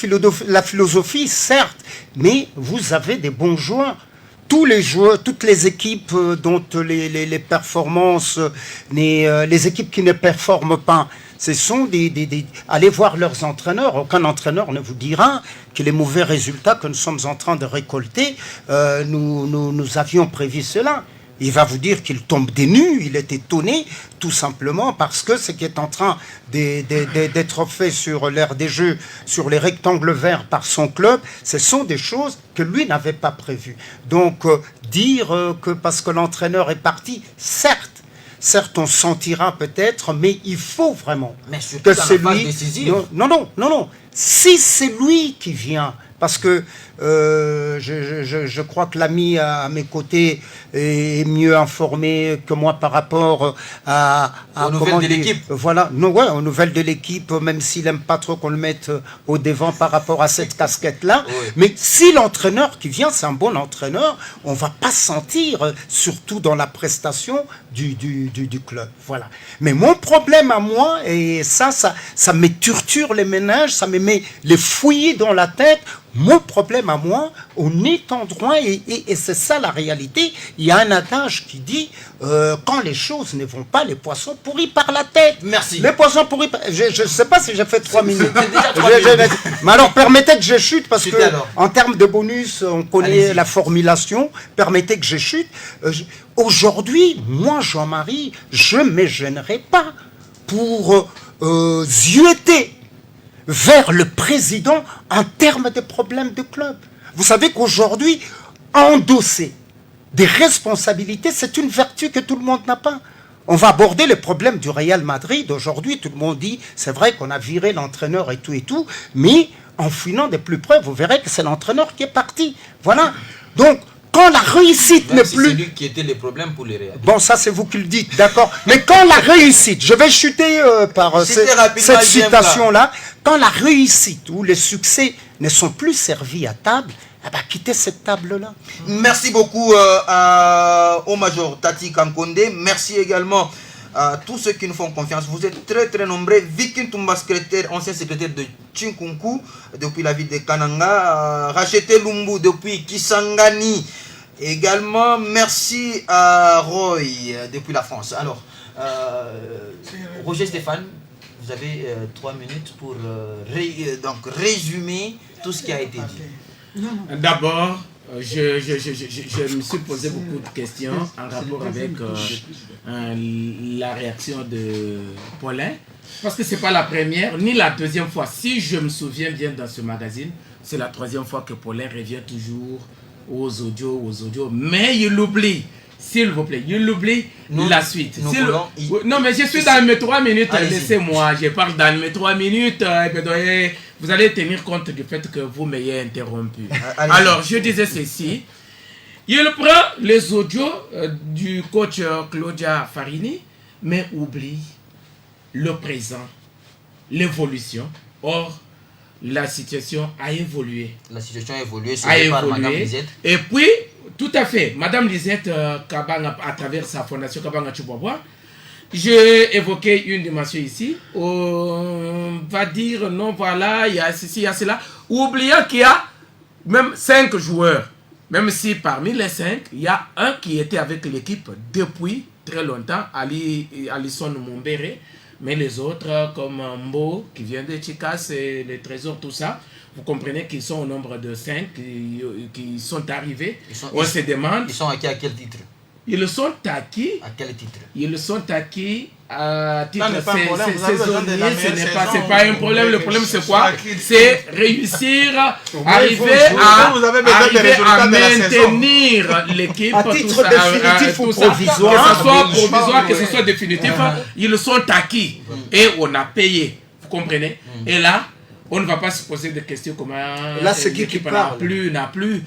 philosophie, certes, mais vous avez des bons joueurs. Tous les joueurs, toutes les équipes dont les performances, les équipes qui ne performent pas, ce sont allez voir leurs entraîneurs. Aucun entraîneur ne vous dira que les mauvais résultats que nous sommes en train de récolter, nous avions prévu cela. Il va vous dire qu'il tombe des nues, il est étonné, tout simplement parce que ce qui est en train d'être fait sur l'aire des jeux, sur les rectangles verts par son club, ce sont des choses que lui n'avait pas prévues. Donc, dire que parce que l'entraîneur est parti, certes, on sentira peut-être, mais il faut vraiment que c'est lui. Non. Si c'est lui qui vient, parce que je crois que l'ami à mes côtés est mieux informé que moi par rapport aux nouvelles de l'équipe. Voilà, aux nouvelles de l'équipe, même s'il n'aime pas trop qu'on le mette au devant par rapport à cette casquette-là. Oui. Mais si l'entraîneur qui vient, c'est un bon entraîneur, on ne va pas sentir, surtout dans la prestation du club. Voilà. Mais mon problème à moi, et ça me torture les méninges, ça me met les fouillis dans la tête. Mon problème à moi, on est en droit, et c'est ça la réalité. Il y a un adage qui dit quand les choses ne vont pas, les poissons pourrissent par la tête. Merci. Les poissons pourrissent par... Je ne sais pas si j'ai fait 3 minutes. Déjà 3 minutes. Mais alors, permettez que je chute, parce que en termes de bonus, on connaît la formulation. Permettez que je chute. Aujourd'hui, moi, Jean-Marie, je ne me gênerai pas pour zioter vers le président en termes de problèmes de club. Vous savez qu'aujourd'hui, endosser des responsabilités, c'est une vertu que tout le monde n'a pas. On va aborder les problèmes du Real Madrid. Aujourd'hui, tout le monde dit, c'est vrai qu'on a viré l'entraîneur et tout, mais en fouillant de plus près, vous verrez que c'est l'entraîneur qui est parti. Voilà. Donc, quand la réussite n'est plus... C'est lui qui était le problème pour les Real. Bon, ça c'est vous qui le dites, d'accord. Mais quand la réussite, je vais chuter par cette citation-là, quand la réussite ou les succès ne sont plus servis à table, quittez cette table-là. Merci beaucoup au Major Tati Kankonde. Merci également à tous ceux qui nous font confiance. Vous êtes très très nombreux. Viking Tumba, secrétaire, ancien secrétaire de Chinkunku depuis la ville de Kananga. Rachete Lumbu depuis Kisangani. Également, merci à Roy depuis la France. Alors, Roger Stéphane, vous avez 3 minutes pour donc résumer tout ce qui a été dit. D'abord, je me suis posé beaucoup de questions en rapport avec la réaction de Paulin. Parce que ce n'est pas la première ni la deuxième fois. Si je me souviens bien dans ce magazine, c'est la 3e fois que Paulin revient toujours aux audios. Mais il l'oublie. S'il vous plaît, il oublie la suite. Non, mais je suis dans mes 3 minutes. Laissez-moi, je parle dans mes 3 minutes. Vous allez tenir compte du fait que vous m'ayez interrompu. Alors, je disais ceci. Il prend les audios du coach Claudia Farini, mais oublie le présent, l'évolution. Or, la situation a évolué. La situation a évolué, par Madame Lisette. Et puis, tout à fait, Madame Lisette Kabanga, à travers sa fondation Kabanga Chubwabwa, j'ai évoqué une dimension ici. On va dire, non, voilà, il y a ceci, il y a cela. Oubliant qu'il y a même 5 joueurs. Même si parmi les 5, il y a un qui était avec l'équipe depuis très longtemps, Alisson Mumbere. Mais les autres, comme Mbo, qui vient de Chikas, et les Trésors, tout ça, vous comprenez qu'ils sont au nombre de 5 qui sont arrivés. On se demande. Ils sont acquis à quel titre? Ils sont acquis. À quel titre? Ils sont acquis à titre saisonnier. C'est pas un problème. Le problème c'est quoi? C'est réussir, arriver à maintenir l'équipe à titre définitif ou provisoire. Que ce soit provisoire, que ce soit définitif. Ils sont acquis et on a payé. Vous comprenez? Et là, on ne va pas se poser des questions comme l'équipe n'a plus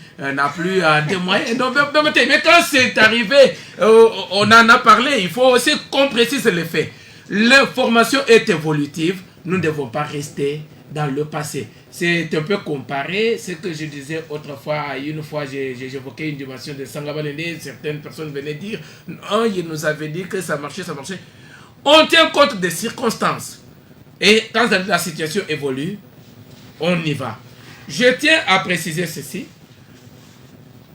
des moyens. Mais quand c'est arrivé, on en a parlé. Il faut aussi qu'on précise les faits. L'information est évolutive. Nous ne devons pas rester dans le passé. C'est un peu comparé ce que je disais autrefois. Une fois, j'évoquais une dimension de Sangabalende. Certaines personnes venaient dire non, il nous avait dit que ça marchait. On tient compte des circonstances. Et quand la situation évolue, on y va. Je tiens à préciser ceci.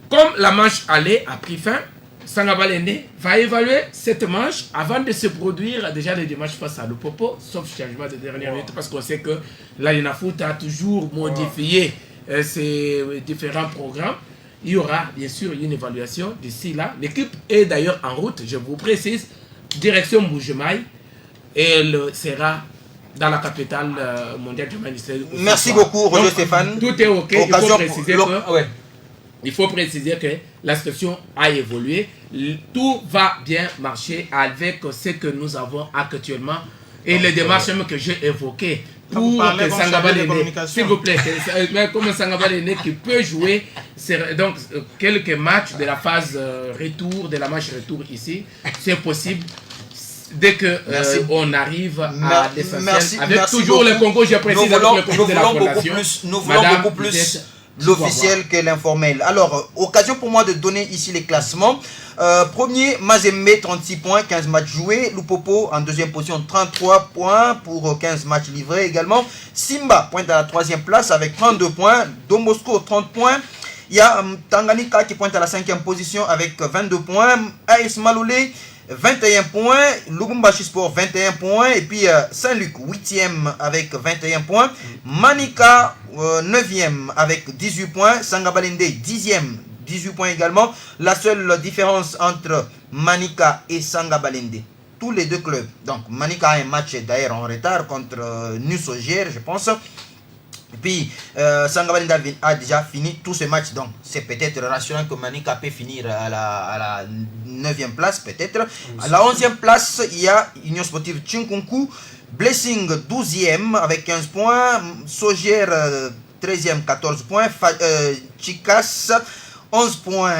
Comme la manche aller a pris fin, Sangabalende va évaluer cette manche avant de se produire déjà le dimanche face à Lupopo, sauf changement de dernière minute, parce qu'on sait que l'Alinafoot a toujours modifié ses différents programmes. Il y aura bien sûr une évaluation d'ici là. L'équipe est d'ailleurs en route, je vous précise, direction Mbujimayi, et elle sera dans la capitale mondiale du ministère. Merci beaucoup, Roger Stéphane. Tout est OK. Il faut préciser que la situation a évolué. Tout va bien marcher avec ce que nous avons actuellement et les démarches même que j'ai évoquées pour que Sangabalende, s'il vous plaît, comme Sangabalende qui peut jouer donc quelques matchs de la phase retour, de la match retour ici, c'est possible. Dès que on arrive à l'essentiel, avec toujours le Congo, je précise, nous voulons beaucoup plus l'officiel que l'informel. Alors, occasion pour moi de donner ici les classements. Premier, Mazembe, 36 points, 15 matchs joués. Lupopo en deuxième position, 33 points pour 15 matchs livrés également. Simba pointe à la troisième place avec 32 points. Don Bosco, 30 points. Il y a Tanganyika qui pointe à la cinquième position avec 22 points. AS Maloulé, 21 points, Lubumbashi Sport 21 points, et puis Saint-Luc 8e avec 21 points, Manika 9e avec 18 points, Sangabalende 10e, 18 points également. La seule différence entre Manika et Sangabalende, tous les deux clubs, donc Manika a un match d'ailleurs en retard contre Nusogère, je pense. Et puis, Sangabalende a déjà fini tous ces matchs. Donc, c'est peut-être rassurant que Manika peut finir à la 9e place, peut-être. À la 11e place, il y a Union Sportive Tchinkunku. Blessing, 12e avec 15 points. Sogère, 13e, 14 points. Chikas, 11 points.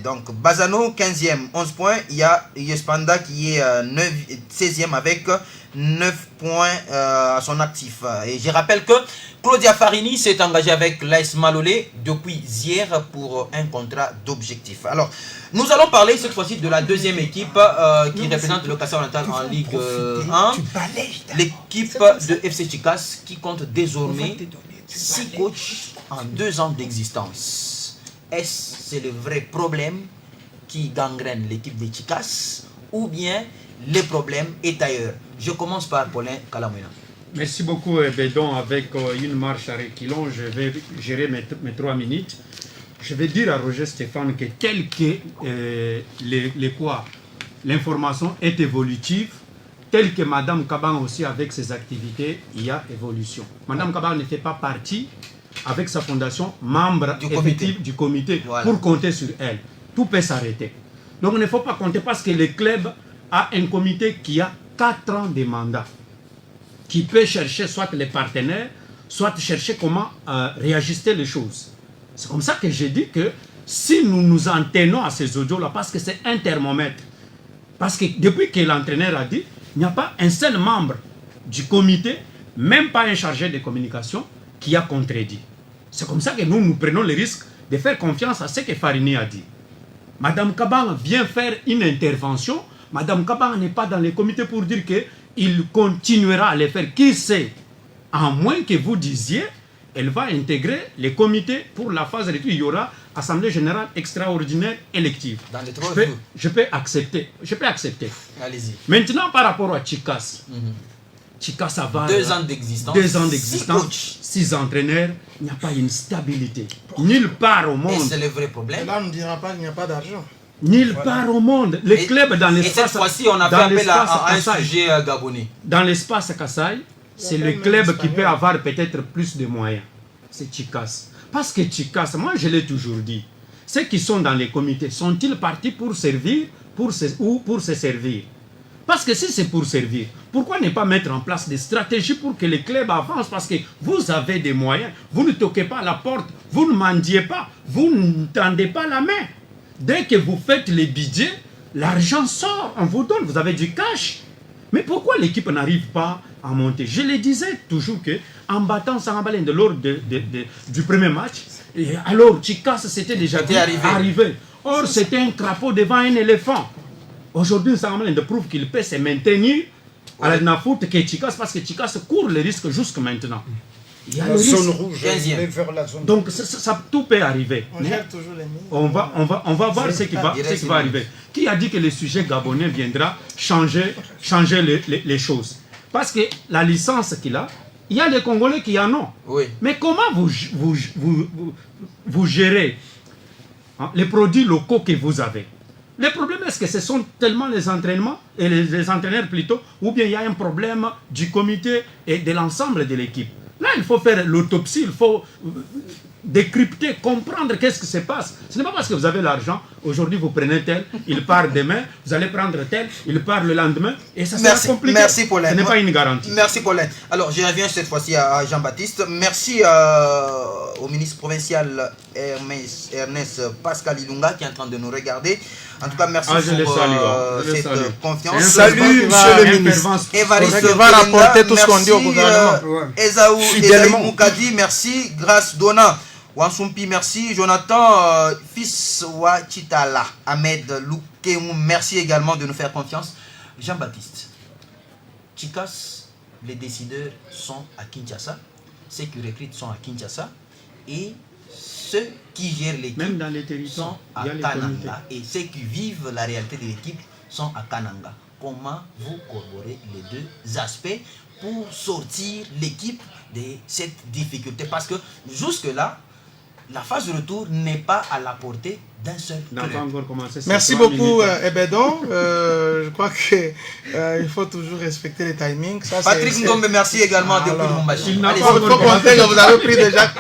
Donc, Bazano, 15e, 11 points. Il y a Yespanda qui est 16e avec 9 points à son actif. Et je rappelle que Claudia Farini s'est engagée avec l'AS Maloulé depuis hier pour un contrat d'objectif. Alors, nous allons parler cette fois-ci de la deuxième équipe qui représente le Kasaï-Oriental en Ligue 1. L'équipe de FC Chikas qui compte désormais 6 coachs en 2 ans d'existence. Est-ce c'est le vrai problème qui gangrène l'équipe de Chikas ou bien le problème est ailleurs? Je commence par Paulin Kalamouina. Merci beaucoup, Bédon. Avec une marche à reculons, je vais gérer mes 3 minutes. Je vais dire à Roger Stéphane que tel que l'information est évolutive, tel que Madame Kaban aussi avec ses activités, il y a évolution. Madame Kaban ne fait pas partie, avec sa fondation, membre effectif du comité, voilà, pour compter sur elle. Tout peut s'arrêter. Donc il ne faut pas compter parce que le club a un comité qui a 4 ans de mandat, qui peut chercher soit les partenaires, soit chercher comment réajuster les choses. C'est comme ça que j'ai dit que si nous nous en tenons à ces audios-là, parce que c'est un thermomètre, parce que depuis que l'entraîneur a dit, il n'y a pas un seul membre du comité, même pas un chargé de communication, qui a contredit. C'est comme ça que nous prenons le risque de faire confiance à ce que Farini a dit. Madame Kaban vient faire une intervention. Madame Kaban n'est pas dans le comité pour dire qu'il continuera à le faire. Qui sait? À moins que vous disiez, elle va intégrer les comités pour la phase retour. Il y aura Assemblée Générale Extraordinaire Élective. Dans les 3 je peux accepter. Je peux accepter. Allez-y. Maintenant, par rapport à Chikas, Chikas a 2 ans d'existence. 2 ans d'existence. 6 entraîneurs. Il n'y a pas une stabilité. Nulle part au monde. Et c'est le vrai problème. Et là, on ne dira pas qu'il n'y a pas d'argent. Nulle part au monde. Les clubs dans l'espace. Et cette fois-ci, on a fait appel à un sujet gabonais. Dans l'espace Kasaï, c'est le club qui peut avoir peut-être plus de moyens. C'est Chikas. Parce que Chikas, moi je l'ai toujours dit, ceux qui sont dans les comités, sont-ils partis pour servir ou pour se servir? Parce que si c'est pour servir, pourquoi ne pas mettre en place des stratégies pour que les clubs avancent? Parce que vous avez des moyens, vous ne toquez pas à la porte, vous ne mendiez pas, vous ne tendez pas la main. Dès que vous faites les budgets, l'argent sort, on vous donne, vous avez du cash. Mais pourquoi l'équipe n'arrive pas à monter? Je le disais toujours que en battant Sangabalende lors du premier match, et alors Chikas c'était déjà arrivé. Or c'était un crapaud devant un éléphant. Aujourd'hui Sangabalende prouve qu'il peut se maintenir à la Nafout que Chikas, parce que Chikas court le risque jusqu'à maintenant. Il y a la zone rouge, vers la zone. Donc ça tout peut arriver. On va voir ce qui va arriver. Qui a dit que le sujet gabonais viendra changer les choses? Parce que la licence qu'il a, il y a des Congolais qui en ont. Oui. Mais comment vous gérez les produits locaux que vous avez? Le problème, est-ce que ce sont tellement les entraînements, et les entraîneurs plutôt, ou bien il y a un problème du comité et de l'ensemble de l'équipe? Là, il faut faire l'autopsie, il faut décrypter, comprendre qu'est-ce qui se passe. Ce n'est pas parce que vous avez l'argent, aujourd'hui vous prenez tel, il part demain, vous allez prendre tel, il part le lendemain, et ça sera compliqué. Merci Paulin. Ce n'est pas une garantie. Merci Paulin. Alors, je reviens cette fois-ci à Jean-Baptiste. Merci au ministre provincial Ernest Pascal Ilunga qui est en train de nous regarder. En tout cas, merci pour cette confiance. Salut, monsieur le ministre. Évariste va rapporter tout ce qu'on dit au gouvernement. Esaou Moukadi, merci. Grâce Donna. Wansumpi, merci. Jonathan, fils Wachitala. Ahmed Loukémou, merci également de nous faire confiance. Jean-Baptiste, Chikas, les décideurs sont à Kinshasa. Ceux qui recrutent sont à Kinshasa. Et ceux qui gèrent l'équipe sont à Kananga. Et ceux qui vivent la réalité de l'équipe sont à Kananga. Comment vous corroborez les deux aspects pour sortir l'équipe de cette difficulté? Parce que jusque-là, la phase de retour n'est pas à la portée d'un seul club. Merci beaucoup, Ebedon. Je crois qu'il faut toujours respecter les timings. Ça, Patrick Ngombe, merci également de mon machine. Il faut compter que vous avez pris déjà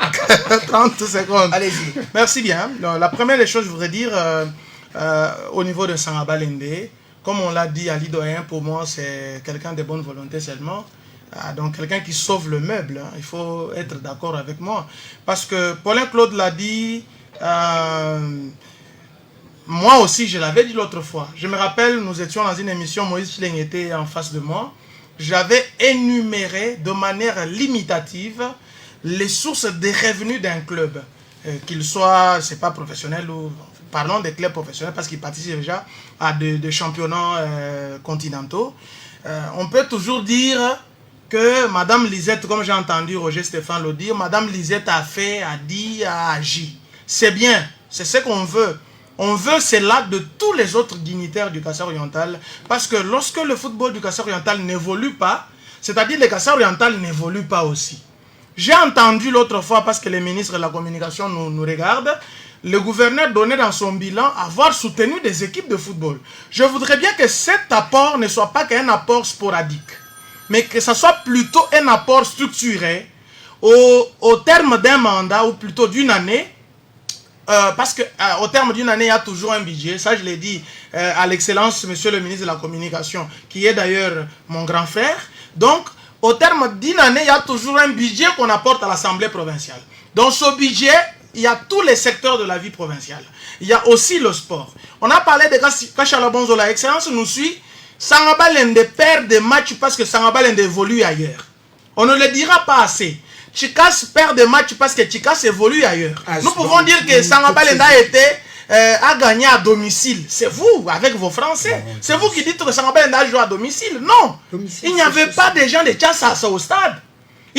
30 secondes. Allez-y. Merci bien. Donc, la première des choses, je voudrais dire, au niveau de Sangabalende, comme on l'a dit à Lidoyen, pour moi, c'est quelqu'un de bonne volonté seulement. Donc quelqu'un qui sauve le meuble, hein. Il faut être d'accord avec moi. Parce que Paulin Claude l'a dit, moi aussi je l'avais dit l'autre fois. Je me rappelle, nous étions dans une émission, Moïse Chileng était en face de moi. J'avais énuméré de manière limitative les sources des revenus d'un club. Qu'il soit, c'est pas professionnel ou... Parlons des clubs professionnels parce qu'ils participent déjà à des championnats continentaux. On peut toujours dire que Madame Lisette, comme j'ai entendu Roger Stéphane le dire, Madame Lisette a fait, a dit, a agi. C'est bien, c'est ce qu'on veut. On veut cela de tous les autres dignitaires du Kassai oriental, parce que lorsque le football du Kassai oriental n'évolue pas, c'est-à-dire le Kassai oriental n'évolue pas aussi. J'ai entendu l'autre fois, parce que les ministres de la communication nous regardent, le gouverneur donnait dans son bilan avoir soutenu des équipes de football. Je voudrais bien que cet apport ne soit pas qu'un apport sporadique, mais que ce soit plutôt un apport structuré au terme d'un mandat, ou plutôt d'une année, parce qu'au terme d'une année, il y a toujours un budget. Ça, je l'ai dit à l'excellence, monsieur le ministre de la Communication, qui est d'ailleurs mon grand frère. Donc, au terme d'une année, il y a toujours un budget qu'on apporte à l'Assemblée provinciale. Dans ce budget, il y a tous les secteurs de la vie provinciale. Il y a aussi le sport. On a parlé de Kachalabonzo, l'excellence nous suit. Sangabalende perd des matchs parce que Sangabalende évolue ailleurs. On ne le dira pas assez. Chikas perd des matchs parce que Chikas évolue ailleurs. Nous pouvons dire que Sangabalende a gagné à domicile. C'est vous, avec vos Français. C'est vous qui dites que Sangabalende a joué à domicile. Non. Il n'y avait pas de gens de Tchassasa au stade.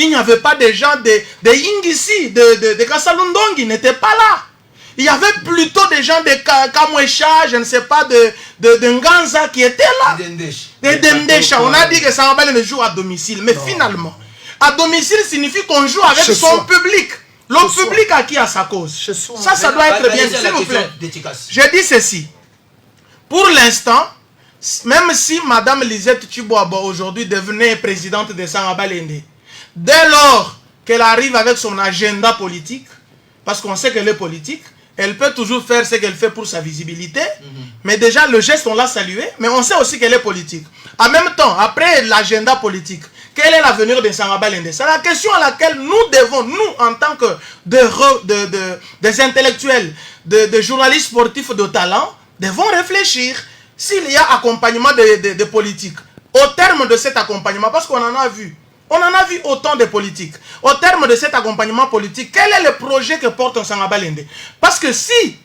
Il n'y avait pas de gens de Ingisi, de Kassalundong, qui n'étaient pas là. Il y avait plutôt des gens de Kamwesha, je ne sais pas, de Nganza qui étaient là. Des Dendesha. On a dit que Sangabale joue à domicile. Mais finalement, à domicile signifie qu'on joue avec son public. Le public à qui a sa cause. Ça doit être bien. S'il vous plaît. Je dis ceci. Pour l'instant, même si Mme Lisette Chiboabo aujourd'hui devenait présidente de Sangabalende, dès lors qu'elle arrive avec son agenda politique, parce qu'on sait qu'elle est politique, elle peut toujours faire ce qu'elle fait pour sa visibilité, mais déjà le geste on l'a salué, mais on sait aussi qu'elle est politique. En même temps, après l'agenda politique, quel est l'avenir de Sangabalende? C'est la question à laquelle nous devons, nous en tant que des intellectuels, des journalistes sportifs de talent, devons réfléchir s'il y a accompagnement de politiques. Au terme de cet accompagnement, parce qu'on en a vu, autant de politiques. Au terme de cet accompagnement politique, quel est le projet que porte Sangabalende? Parce que si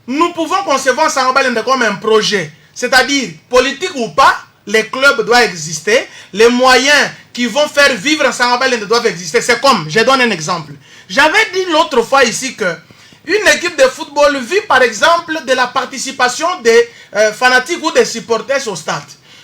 nous pouvons concevoir Sangabalende comme un projet, c'est-à-dire politique ou pas, les clubs doivent exister, les moyens qui vont faire vivre Sangabalende doivent exister. C'est comme, je donne un exemple. J'avais dit l'autre fois ici que une équipe de football vit par exemple de la participation des fanatiques ou des supporters au stade.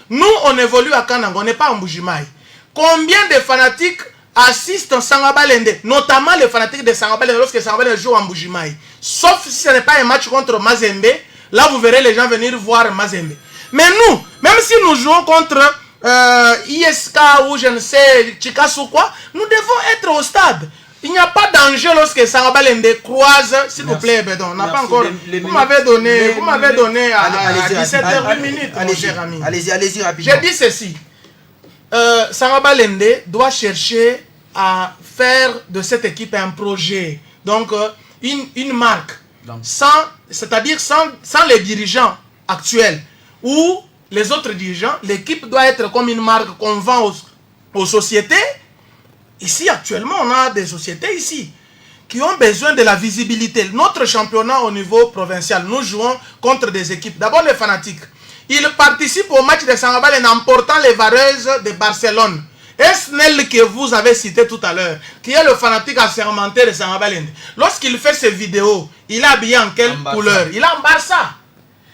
Nous, on évolue à Kananga, on n'est pas en Mbujimaï. Combien de fanatiques assistent en Sangabalende, notamment les fanatiques de Sangabalende lorsque Sangabalende joue en Mbujimaï? Sauf si ce n'est pas un match contre Mazembe, là vous verrez les gens venir voir Mazembe. Mais nous, même si nous jouons contre ISK ou je ne sais, Chikas ou quoi, nous devons être au stade. Il n'y a pas danger lorsque Sangabalende croise, s'il vous plaît, Bédon. On n'a pas encore. Vous m'avez donné à 17h1 minutes, mon cher ami. Allez-y rapidement. J'ai dit ceci. Sangabalende doit chercher à faire de cette équipe un projet. Donc, une marque. C'est-à-dire sans les dirigeants actuels ou les autres dirigeants, l'équipe doit être comme une marque qu'on vend aux sociétés. Ici, actuellement, on a des sociétés ici qui ont besoin de la visibilité. Notre championnat au niveau provincial, nous jouons contre des équipes. D'abord, les fanatiques. Ils participent au match de Sangabalende en portant les vareuses de Barcelone. Esnel que vous avez cité tout à l'heure, qui est le fanatique assermenté de Sangabalende. Lorsqu'il fait ses vidéos, il est habillé en quelle couleur? Il est en Barça.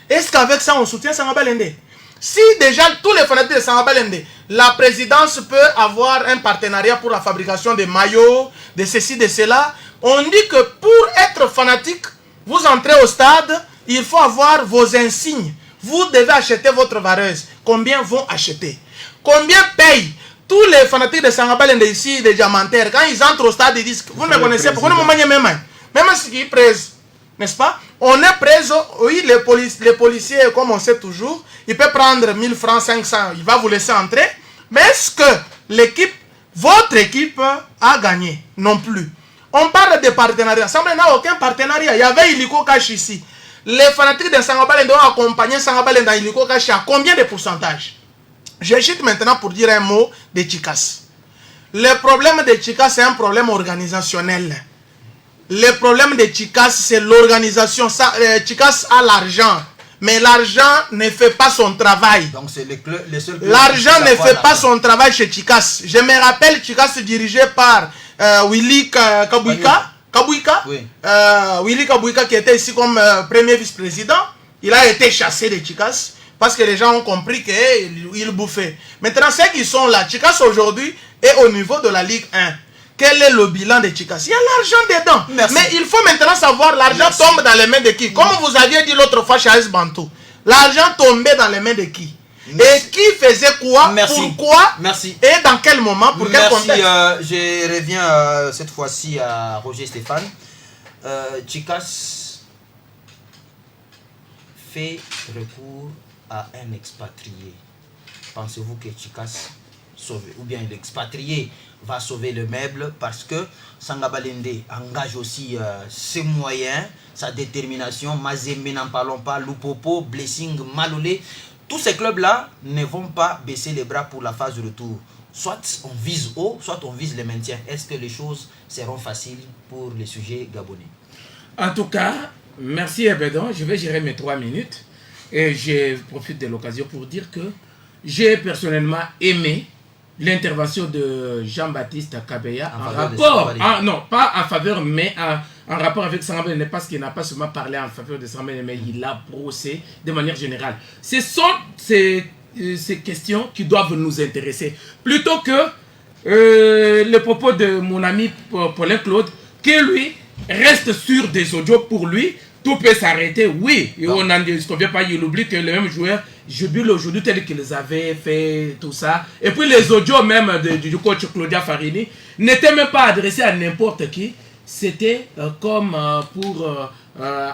Est-ce qu'avec ça, on soutient Sangabalende? Si déjà tous les fanatiques de Sangabalende, la présidence peut avoir un partenariat pour la fabrication des maillots, de ceci, de cela, on dit que pour être fanatique, vous entrez au stade, il faut avoir vos insignes. Vous devez acheter votre vareuse. Combien vont acheter? Combien payent tous les fanatiques de Sangabalende ici, des diamantaires? Quand ils entrent au stade, ils disent, vous ne me connaissez pas, vous ne me maniez même. Même ce qui est prêt, n'est-ce pas? On est prêt, oui, les policiers, comme on sait toujours, il peut prendre 1000 francs, 500, il va vous laisser entrer. Mais est-ce que l'équipe, votre équipe, a gagné? Non plus. On parle de partenariat. Sangabalende n'a aucun partenariat. Il y avait Illiko Cash ici. Les fanatiques de Sangabalende ont accompagné Sangabalende dans Illiko Cash à combien de pourcentage? Je chute maintenant pour dire un mot de Chikas. Le problème de Chikas, c'est un problème organisationnel. Le problème de Chikas, c'est l'organisation. Chikas a l'argent, mais l'argent ne fait pas son travail. Donc c'est les seuls. L'argent ne fait pas son travail chez Chikas. Je me rappelle Chikas dirigé par Willy Kabouika. Oui. Willy Kabouika qui était ici comme premier vice-président. Il a été chassé de Chikas parce que les gens ont compris qu'il bouffait. Maintenant, ceux qui sont là, Chikas aujourd'hui est au niveau de la Ligue 1. Quel est le bilan de Chikas? Il y a l'argent dedans. Merci. Mais il faut maintenant savoir l'argent tombe dans les mains de qui? Comme vous aviez dit l'autre fois chez AS Bantou. L'argent tombait dans les mains de qui? Merci. Et qui faisait quoi? Merci. Pourquoi? Merci. Et dans quel moment? Pour quel contexte? Je reviens cette fois-ci à Roger Stéphane. Chikas fait recours à un expatrié. Pensez-vous que Chikas sauve, ou bien l'expatrié va sauver le meuble, parce que Sangabalende engage aussi ses moyens, sa détermination. Mazembe, n'en parlons pas, Lupopo, Blessing, Malolé, tous ces clubs-là ne vont pas baisser les bras pour la phase de retour. Soit on vise haut, soit on vise le maintien. Est-ce que les choses seront faciles pour les sujets gabonais? En tout cas, merci Ebedon, je vais gérer mes 3 minutes et je profite de l'occasion pour dire que j'ai personnellement aimé l'intervention de Jean-Baptiste Kabeya en rapport, non pas en faveur, mais en rapport avec Sangaba Lende, parce qu'il n'a pas seulement parlé en faveur de Sangaba Lende, mais il a brossé de manière générale. Ce sont ces questions qui doivent nous intéresser. Plutôt que le propos de mon ami Paulin Claude, qui lui reste sur des audios pour lui, tout peut s'arrêter, oui. Et on n'en disconvient pas, il oublie que le même joueur jubile aujourd'hui tel qu'ils avaient fait tout ça. Et puis les audios même du coach Claudia Farini n'étaient même pas adressés à n'importe qui. C'était comme pour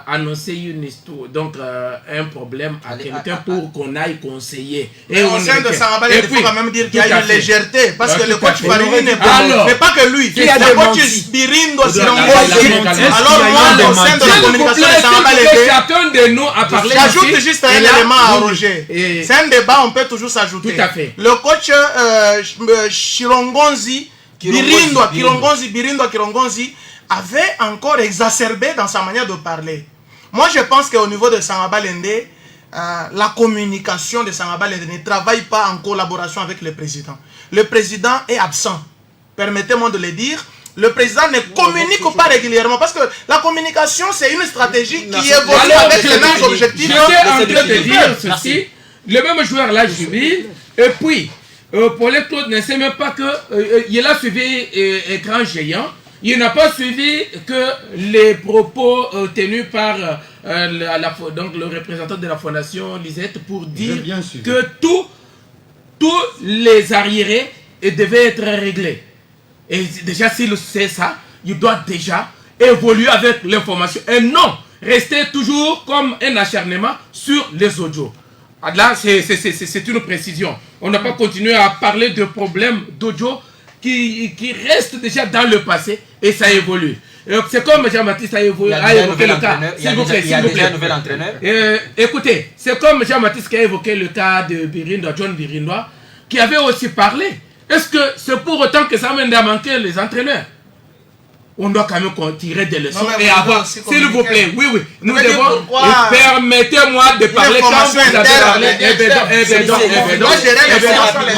annoncer une histoire, donc un problème à quelqu'un pour qu'on aille conseiller. Et au sein de Sangaba Lende, il faut quand même dire qu'il y a une légèreté, parce que le coach Farini n'est pas que lui. Le coach Birindo Sirongozi. Alors moi, au sein de la communication de Sangaba Lende, chacun de nous a parlé. J'ajoute juste un élément à Roger. C'est un débat, on peut toujours s'ajouter. Tout à fait. Le coach Chirongonzi, Birindo Kirongonzi, avait encore exacerbé dans sa manière de parler. Moi, je pense qu'au niveau de Sangaba Lende, la communication de Sangaba Lende ne travaille pas en collaboration avec le président. Le président est absent. Permettez-moi de le dire. Le président ne communique pas régulièrement parce que la communication, c'est une stratégie qui évolue avec les mêmes objectifs. J'étais en train de dire ceci. Le même joueur là jubile. Et puis, Paulin Claude ne sait même pas qu'il a suivi écran géant. Il n'a pas suivi que les propos tenus par donc le représentant de la fondation Lisette pour dire que tous les arriérés devaient être réglés. Et déjà, s'il sait ça, il doit déjà évoluer avec l'information. Et non, rester toujours comme un acharnement sur les audios. Là, c'est une précision. On n'a pas continué à parler de problèmes d'audio qui reste déjà dans le passé et ça évolue. C'est comme Jean-Baptiste a évoqué le cas. S'il vous plaît, s'il vous plaît. Écoutez, c'est comme Jean-Baptiste qui a évoqué le cas de Birindo, John Birindo, qui avait aussi parlé. Est-ce que c'est pour autant que ça mène à manquer les entraîneurs? On doit quand même tirer des leçons et avoir, s'il vous plaît, oui, nous devons, permettez-moi de parler quand vous avez parlé,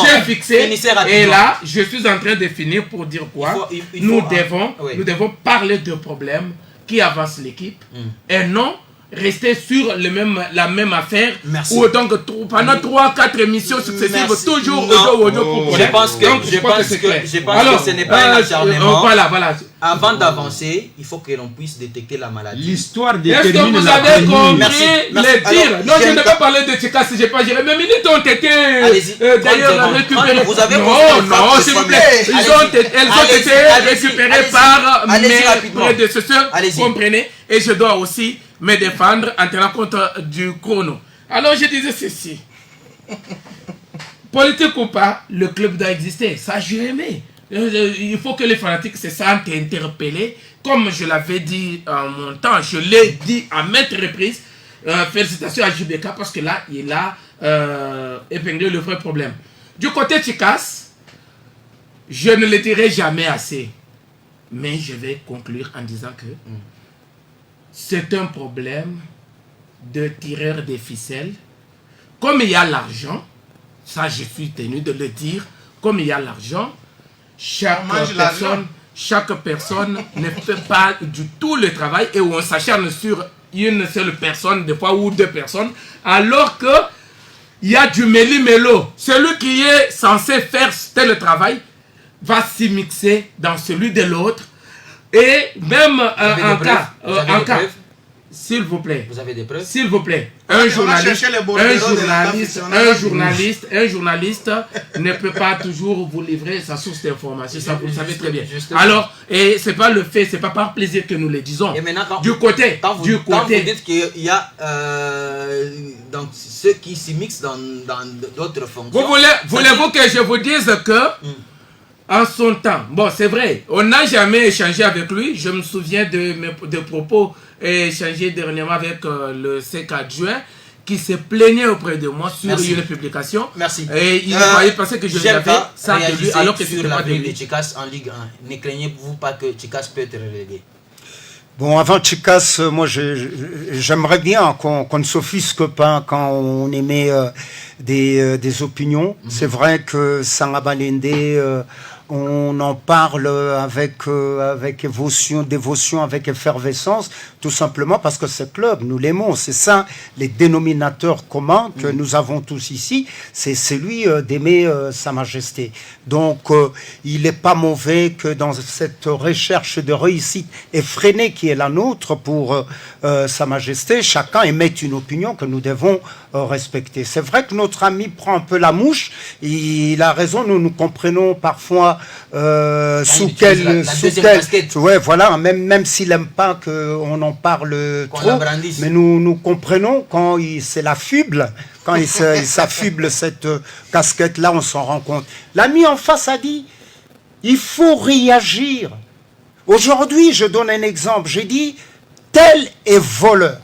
j'ai fixé, et là, je suis en train de finir pour dire quoi, nous devons parler de problèmes qui avancent l'équipe, et non rester sur la même affaire. Merci. Ou donc pendant 3-4 émissions successives, toujours audio pour problème. Je pense que ce n'est pas un acharnement. Voilà. Avant d'avancer, il faut que l'on puisse détecter la maladie. L'histoire détermine. Est-ce que vous avez compris les tirs? Non, je ne vais pas parler de Tchikas, je n'ai pas géré. Mes minutes ont été d'ailleurs récupérées. Vous avez non, s'il vous plaît. Elles ont été récupérées par mes prédécesseurs. Comprenez? Et je dois aussi me défendre en tenant compte du chrono. Alors je disais ceci. Politique ou pas, le club doit exister. Ça, j'ai aimé. Il faut que les fanatiques se sentent interpellés. Comme je l'avais dit en mon temps, je l'ai dit à maintes reprises. Félicitations à JBK parce que là, il a épinglé le vrai problème. Du côté Tchikas, je ne le dirai jamais assez. Mais je vais conclure en disant que c'est un problème de tireur des ficelles. Comme il y a l'argent, ça je suis tenu de le dire, comme il y a l'argent, chaque personne ne fait pas du tout le travail et où on s'acharne sur une seule personne, des fois ou deux personnes, alors que il y a du méli-mélo. Celui qui est censé faire tel travail va s'y dans celui de l'autre. Et même en cas, s'il vous plaît. Vous avez des preuves? S'il vous plaît. Un journaliste ne peut pas toujours vous livrer sa source d'information. Ça, vous le savez très bien. Justement. Alors, et c'est pas le fait, c'est pas par plaisir que nous le disons. Et maintenant, quand vous dites qu'il y a donc, ceux qui s'immiscent dans d'autres fonctions. Voulez-vous que je vous dise que en son temps, bon c'est vrai, on n'a jamais échangé avec lui. Je me souviens de propos échangés dernièrement avec le SEC adjoint qui se plaignait auprès de moi sur une publication. Merci. Et il croyait penser que je n'avais ça de lui alors que c'était pas de lui. De Tchikas en Ligue 1. Ne craignez-vous pas que Tchikas peut être relégué? Bon, avant Tchikas, moi j'aimerais bien qu'on ne s'offusque pas quand on émet des opinions. C'est vrai que Sangaba Lende, on en parle avec dévotion, avec effervescence, tout simplement parce que ce club, nous l'aimons. C'est ça, les dénominateurs communs que nous avons tous ici, c'est celui d'aimer Sa Majesté. Donc, il n'est pas mauvais que dans cette recherche de réussite effrénée qui est la nôtre pour Sa Majesté, chacun émette une opinion que nous devons respecter. C'est vrai que notre ami prend un peu la mouche, il a raison, nous comprenons parfois sous quel... Ouais, voilà, même s'il n'aime pas qu'on en parle trop, mais nous comprenons quand c'est la fuble, quand il s'affuble cette casquette-là, on s'en rend compte. L'ami en face a dit, il faut réagir. Aujourd'hui, je donne un exemple, j'ai dit, tel est voleur.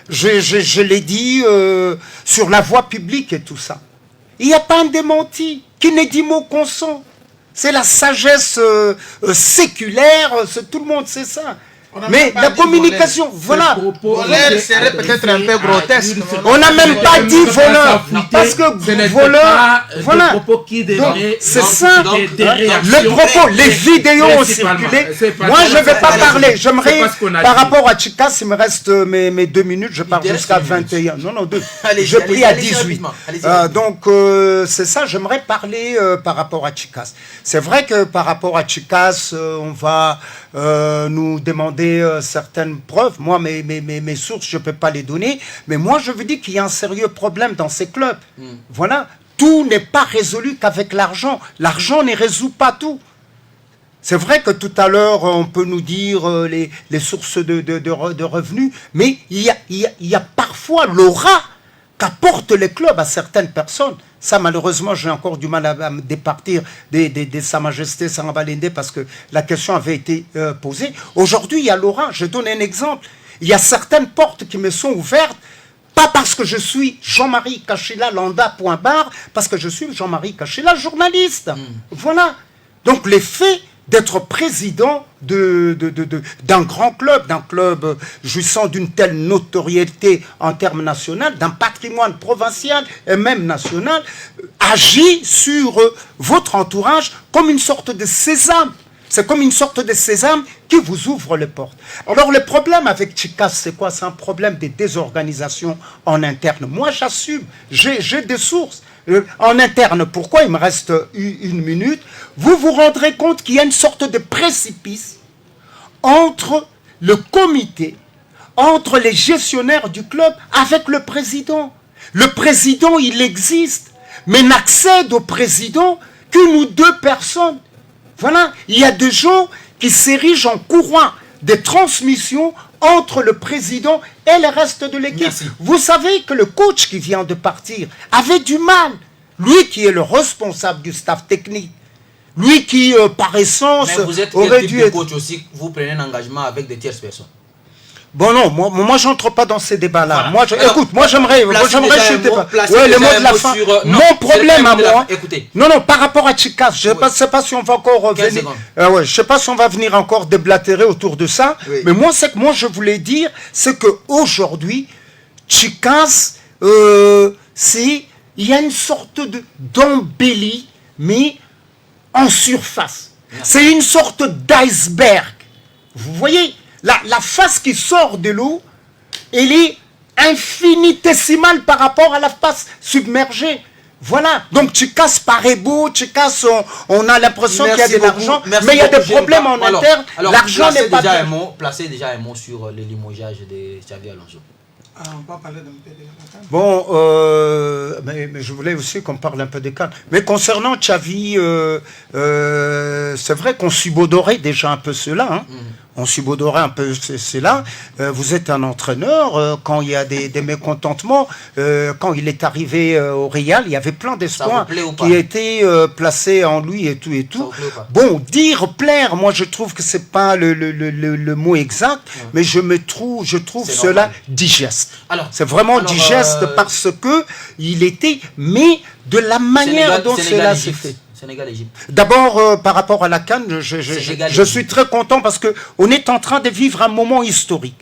Je l'ai dit sur la voie publique et tout ça. Il n'y a pas un démenti. Qui n'est dit mot consent. C'est la sagesse séculaire, tout le monde sait ça. Mais la communication, voilà. Voleur serait peut-être un peu grotesque. On n'a même pas dit voleur. Parce que voleur, voilà. C'est ça. Le propos, les vidéos ont circulé. Moi, je ne vais pas parler. J'aimerais, par rapport à Chikas, il me reste mes 2 minutes, je pars jusqu'à 21. Non, 2. J'ai pris à 18. Donc, c'est ça, j'aimerais parler par rapport à Chikas. C'est vrai que par rapport à Chikas, on va nous demander certaines preuves. Moi, mes sources, je ne peux pas les donner. Mais moi, je veux dire qu'il y a un sérieux problème dans ces clubs. Voilà. Tout n'est pas résolu qu'avec l'argent. L'argent ne résout pas tout. C'est vrai que tout à l'heure, on peut nous dire les sources de revenus, mais il y a parfois l'aura qu'apportent les clubs à certaines personnes. Ça, malheureusement, j'ai encore du mal à me départir de Sa Majesté Sangbalende parce que la question avait été posée. Aujourd'hui, il y a l'aura. Je donne un exemple. Il y a certaines portes qui me sont ouvertes, pas parce que je suis Jean-Marie Kachila Landa, point barre, parce que je suis Jean-Marie Kachila, journaliste. Voilà. Donc, les faits d'être président d'un grand club, d'un club jouissant d'une telle notoriété en termes nationaux, d'un patrimoine provincial et même national, agit sur votre entourage comme une sorte de sésame. C'est comme une sorte de sésame qui vous ouvre les portes. Alors le problème avec Chikas, c'est quoi? C'est un problème de désorganisation en interne. Moi, j'assume, j'ai des sources. En interne, pourquoi il me reste 1 minute? Vous vous rendrez compte qu'il y a une sorte de précipice entre le comité, entre les gestionnaires du club avec le président. Le président, il existe, mais n'accède au président qu'une ou 2 personnes. Voilà, il y a des gens qui s'érigent en courant des transmissions entre le président et le reste de l'équipe. Vous savez que le coach qui vient de partir avait du mal. Lui qui est le responsable du staff technique. Lui qui, par essence, aurait dû être... coach aussi, vous prenez un engagement avec des tierces personnes. Bon non, moi j'entre pas dans ces débats-là. Voilà. Écoute, moi j'aimerais chuter pas. Ouais, le mot de la fin. Mon problème à moi. Écoutez. Non, par rapport à Chikas, je ne sais pas si on va encore venir. Je sais pas si on va venir encore déblatérer autour de ça. Oui. Mais moi, c'est que moi je voulais dire, c'est que aujourd'hui, Chikas, il y a une sorte d'embellie, mais en surface. C'est une sorte d'iceberg. Vous voyez? La face qui sort de l'eau, elle est infinitésimale par rapport à la face submergée. Voilà. Donc, Chikas paraît beau, Chikas, on a l'impression qu'il y a de l'argent, mais il y a des problèmes en interne. L'argent n'est pas... Placez déjà un mot sur le limogeage de Xavi Alonso. On va parler d'un peu de Cannes. Bon, mais je voulais aussi qu'on parle un peu des Cannes. Mais concernant Xavi, c'est vrai qu'on subodorait déjà un peu cela. Hein. On subodorait un peu cela. Vous êtes un entraîneur. Quand il y a des mécontentements, quand il est arrivé au Real, il y avait plein d'espoirs qui étaient placés en lui et tout et tout. Bon, dire plaire, moi je trouve que c'est pas le mot exact, mais je trouve cela digeste. C'est vraiment digeste parce que il était, mais de la manière dont cela s'est fait. D'abord, par rapport à la CAN, je suis très content parce qu'on est en train de vivre un moment historique.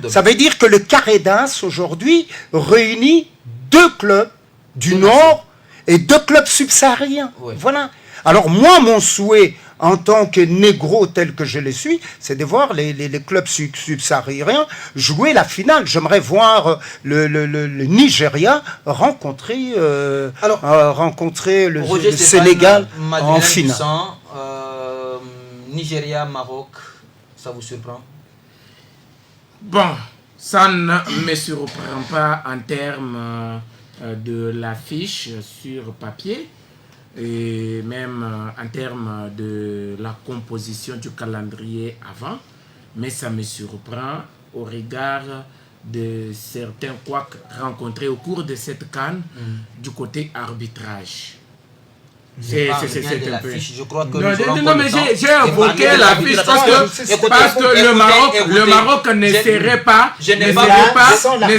Ça veut dire que le Carredas, aujourd'hui, réunit 2 clubs du Nord et 2 clubs subsahariens. Oui. Voilà. Alors moi, mon souhait en tant que négro tel que je le suis, c'est de voir les clubs subsahariens jouer la finale. J'aimerais voir le Nigeria rencontrer le Sénégal en finale. Nigeria, Maroc, ça vous surprend? Bon, ça ne me surprend pas en termes de l'affiche sur papier. Et même en termes de la composition du calendrier avant, mais ça me surprend au regard de certains couacs rencontrés au cours de cette CAN du côté arbitrage. C'est un peu. Je crois que non, mais j'ai évoqué l'affiche parce que le Maroc ne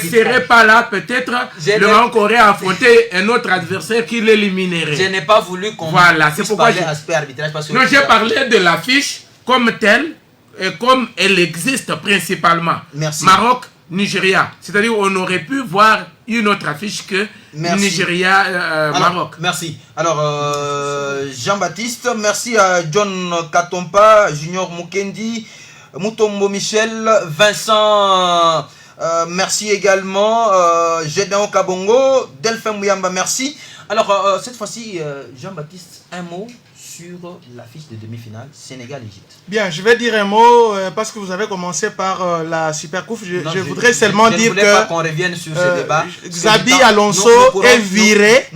serait pas là. Peut-être le Maroc aurait affronté un autre adversaire qui l'éliminerait. Je n'ai pas voulu qu'on c'est pourquoi aspect arbitrage parce que non, j'ai parlé de l'affiche comme telle et comme elle existe principalement. Merci. Maroc, Nigeria. C'est-à-dire on aurait pu voir une autre affiche que Nigeria-Maroc. Merci. Alors, Jean-Baptiste, merci à John Katompa, Junior Mukendi, Mutombo Michel, Vincent, merci également, Gédéon Kabongo, Delphin Mouyamba, merci. Alors, cette fois-ci, Jean-Baptiste, un mot sur l'affiche de demi-finale Sénégal-Égypte. Bien, je vais dire un mot parce que vous avez commencé par la Super Coupe. Je voudrais seulement dire que pas qu'on revienne sur ce débat. Xabi Alonso est viré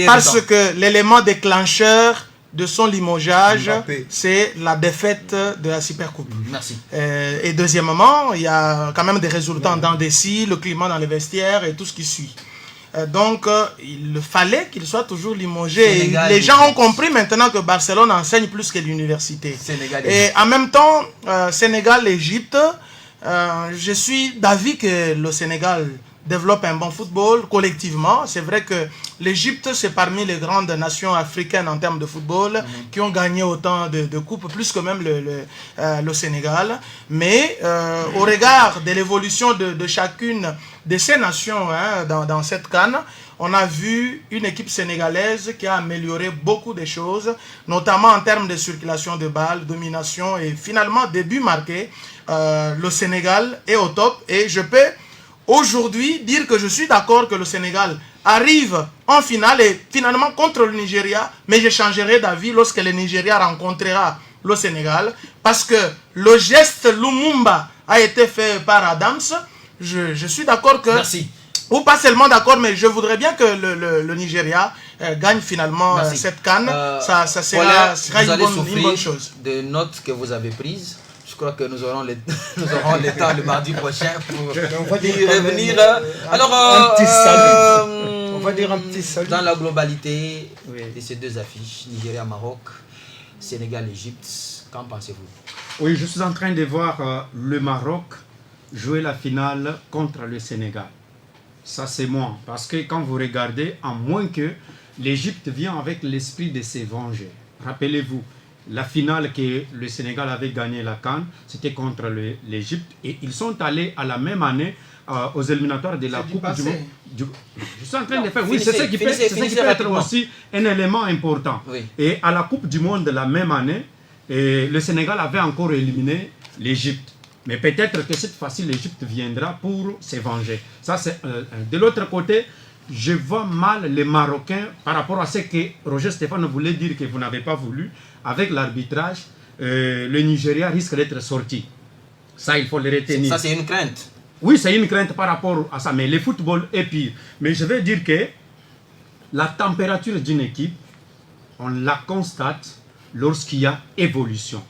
parce que l'élément déclencheur de son limogeage, c'est la défaite de la Super Coupe. Merci. Et deuxièmement, il y a quand même des résultats dans des scies, le climat dans les vestiaires et tout ce qui suit. Donc, il fallait qu'il soit toujours limogé. Les gens ont compris maintenant que Barcelone enseigne plus que l'université. Et en même temps, Sénégal-Égypte, je suis d'avis que le Sénégal développe un bon football collectivement. C'est vrai que l'Égypte, c'est parmi les grandes nations africaines en termes de football qui ont gagné autant de coupes, plus que même le Sénégal. Mais au regard de l'évolution de chacune de ces nations dans cette CAN, on a vu une équipe sénégalaise qui a amélioré beaucoup de choses, notamment en termes de circulation de balles, domination et finalement début marqué. Le Sénégal est au top et je peux aujourd'hui dire que je suis d'accord que le Sénégal arrive en finale et finalement contre le Nigeria, mais je changerai d'avis lorsque le Nigeria rencontrera le Sénégal parce que le geste Lumumba a été fait par Adams. Je suis d'accord que... Merci. Ou pas seulement d'accord, mais je voudrais bien que le Nigeria gagne finalement cette CAN. Ça sera une bonne chose. Des notes que vous avez prises. Je crois que nous aurons le temps le mardi prochain pour y revenir. Alors, on va dire un petit salut. Dans la globalité de ces deux affiches, Nigeria-Maroc, Sénégal-Égypte, qu'en pensez-vous? Oui, je suis en train de voir le Maroc jouer la finale contre le Sénégal. Ça, c'est moi. Parce que quand vous regardez, à moins que l'Égypte vient avec l'esprit de se venger. Rappelez-vous, la finale que le Sénégal avait gagné la CAN, c'était contre l'Égypte. Et ils sont allés à la même année aux éliminatoires de la Coupe du Monde. Je suis en train de faire... Oui, c'est ça qui peut être aussi un élément important. Oui. Et à la Coupe du Monde de la même année, le Sénégal avait encore éliminé l'Égypte. Mais peut-être que cette fois-ci, l'Égypte viendra pour se venger. Ça, c'est de l'autre côté, je vois mal les Marocains par rapport à ce que Roger Stéphane voulait dire que vous n'avez pas voulu. Avec l'arbitrage, le Nigeria risque d'être sorti. Ça, il faut le retenir. Ça, c'est une crainte. Oui, c'est une crainte par rapport à ça. Mais le football est pire. Mais je veux dire que la température d'une équipe, on la constate lorsqu'il y a évolution.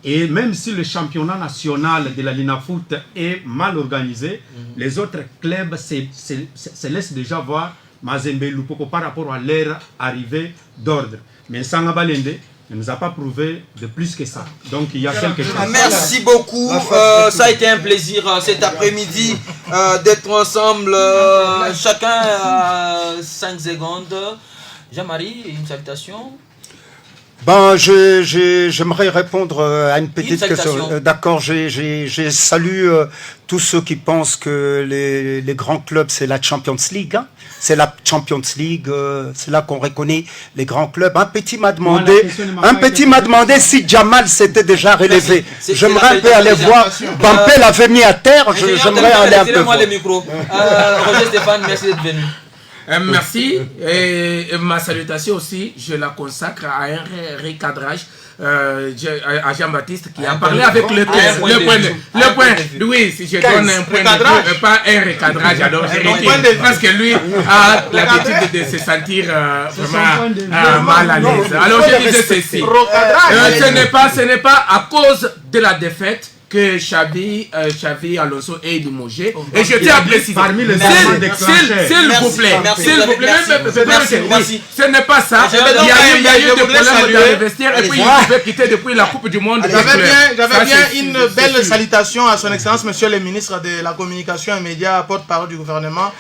Et même si le championnat national de la Linafoot est mal organisé, les autres clubs se laissent déjà voir Mazembe Lupopo par rapport à leur arrivée d'ordre. Mais Sanga Balende ne nous a pas prouvé de plus que ça. Donc il y a quelque chose. Merci beaucoup. Ça a été un plaisir cet après-midi d'être ensemble. Chacun 5 secondes. Jean-Marie, une salutation. Ben, j'aimerais répondre à une petite question. D'accord, je salue tous ceux qui pensent que les grands clubs, c'est la Champions League. Hein. c'est la Champions League, c'est là qu'on reconnaît les grands clubs. Un petit m'a demandé si Jamal s'était déjà relevé. J'aimerais un peu aller voir. Bampé l'avait mis à terre, j'aimerais aller un peu voir. Le micro. Roger Stéphane, merci d'être venu. Merci. Et ma salutation aussi, je la consacre à un recadrage à Jean-Baptiste qui a parlé avec le cœur. Le point. Oui, si je donne un point de vue, pas un recadrage, alors je retire. Parce que lui a l'habitude de se sentir vraiment mal à l'aise. Alors je disais ceci. Ce n'est pas à cause de la défaite que Xavi Alonso est limogé. Et je tiens à préciser, parmi les s'il vous plaît, ce n'est pas ça. Il y a eu des problèmes dans les vestiaires et puis il pouvait quitter depuis la Coupe du Monde. J'avais bien une belle salutation à son excellence, monsieur le ministre de la Communication et Médias, porte-parole du gouvernement,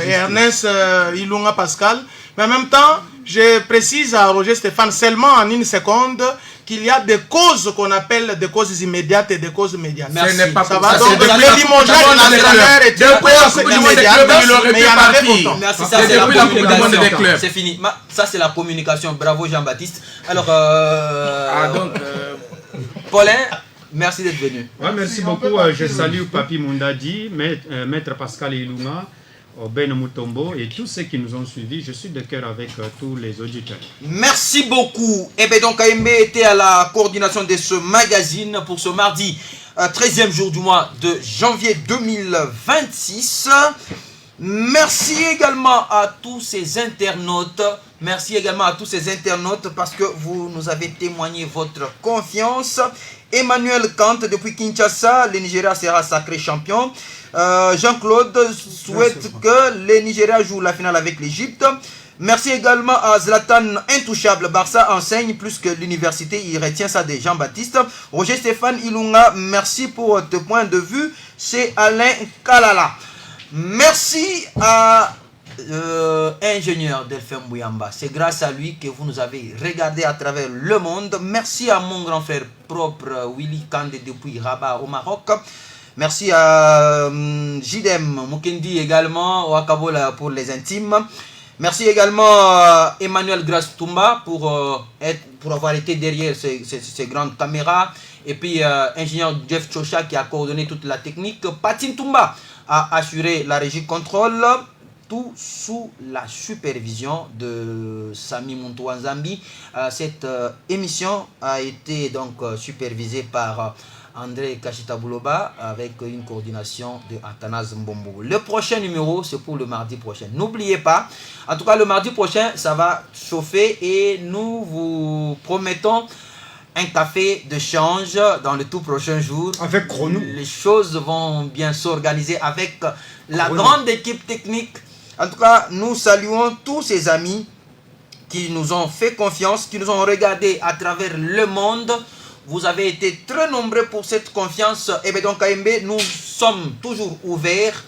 Ernest Ilunga Pascal. Mais en même temps, je précise à Roger Stéphane seulement en une seconde qu'il y a des causes qu'on appelle des causes immédiates et des causes médiates. Ce n'est pas ça va. Donc le limogeage de l'entraîneur est une cause immédiate, mais il y en avait pourtant. Merci, ça c'est la communication. C'est fini. Ça c'est la communication. Bravo Jean-Baptiste. Alors, Paulin, merci d'être venu. Ouais, merci beaucoup. Je salue Papi Mundadi, Maître Pascal Ilunga, Ben Mutombo et tous ceux qui nous ont suivis. Je suis de cœur avec tous les auditeurs. Merci beaucoup. Et bien donc KMB était à la coordination de ce magazine pour ce mardi 13e jour du mois de janvier 2026. Merci également à tous ces internautes. Merci également à tous ces internautes parce que vous nous avez témoigné votre confiance. Emmanuel Kant depuis Kinshasa, le Nigeria sera sacré champion. Jean-Claude souhaite que le Nigeria joue la finale avec l'Égypte. Merci également à Zlatan Intouchable. Barça enseigne plus que l'université. Il retient ça de Jean-Baptiste. Roger Stéphane Ilunga, merci pour tes points de vue. C'est Alain Kalala. Merci à ingénieur Delphin Bouyamba. C'est grâce à lui que vous nous avez regardé à travers le monde. Merci à mon grand frère propre Willy Kandé depuis Rabat au Maroc. Merci à Jidem Mukendi également au Akabola pour les intimes. Merci également à Emmanuel Grastumba pour avoir été derrière ces grandes caméras. Et puis ingénieur Jeff Chocha qui a coordonné toute la technique. Patin Tumba a assuré la régie contrôle. Tout sous la supervision de Sami Muntouanzambi. Cette émission a été donc supervisée par André Kachita-Bouloba avec une coordination de Athanase Mbombo. Le prochain numéro, c'est pour le mardi prochain. N'oubliez pas, en tout cas le mardi prochain, ça va chauffer et nous vous promettons un café de change dans le tout prochain jour. Avec Chrono. Les choses vont bien s'organiser avec la grande équipe technique. En tout cas, nous saluons tous ces amis qui nous ont fait confiance, qui nous ont regardés à travers le monde. Vous avez été très nombreux pour cette confiance. Et bien donc KMB, nous sommes toujours ouverts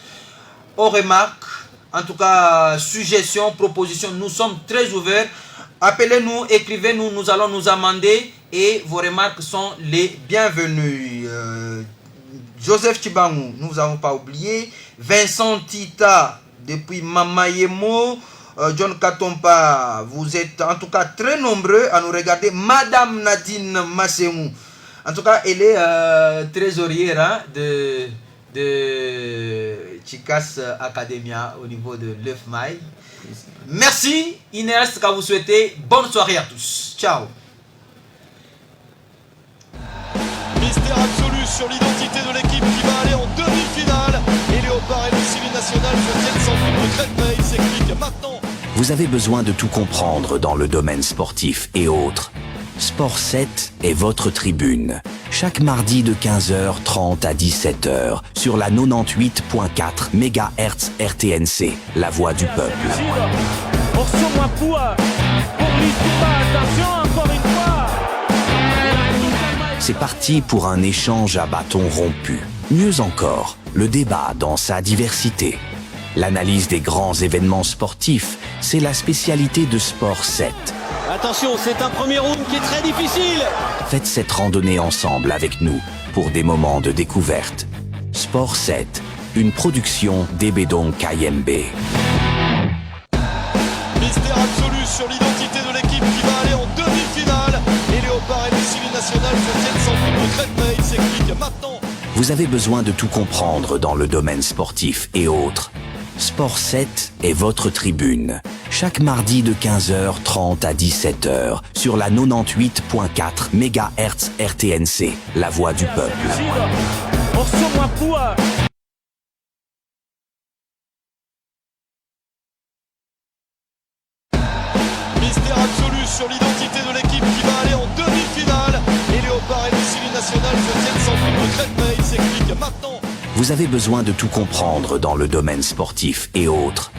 aux remarques, en tout cas suggestions, propositions. Nous sommes très ouverts. Appelez-nous, écrivez-nous, nous allons nous amender et vos remarques sont les bienvenues. Joseph Chibangu, nous vous avons pas oublié. Vincent Tita depuis Mamayemo. John Katompa, vous êtes en tout cas très nombreux à nous regarder. Madame Nadine Massemou, en tout cas, elle est trésorière de Chicas Academia au niveau de l'EFMAI. Merci, il ne reste qu'à vous souhaiter bonne soirée à tous. Ciao. Mystère absolu sur l'identité de l'équipe qui va aller en demi-finale. Et Léopard et le civil national se tiennent sans plus de crête-veille, s'explique maintenant. Vous avez besoin de tout comprendre dans le domaine sportif et autres. Sport 7 est votre tribune. Chaque mardi de 15h30 à 17h sur la 98.4 MHz RTNC, la voix du peuple. C'est parti pour un échange à bâton rompu. Mieux encore, le débat dans sa diversité. L'analyse des grands événements sportifs, c'est la spécialité de Sport 7. Attention, c'est un premier round qui est très difficile. Faites cette randonnée ensemble avec nous pour des moments de découverte. Sport 7, une production d'Ebedon KMB. sur l'identité de l'équipe qui va aller en demi-finale. Les Léopards et le civil national se tiennent sans plus de Créteil, s'explique maintenant. Vous avez besoin de tout comprendre dans le domaine sportif et autres. Sport 7 est votre tribune. Chaque mardi de 15h30 à 17h sur la 98.4 MHz RTNC, la voix du peuple. Mystère absolu sur l'identité de l'équipe qui va aller en demi-finale. Les Léopards et le civil national se tiennent sans plus de Créteil, s'explique maintenant. Vous avez besoin de tout comprendre dans le domaine sportif et autres.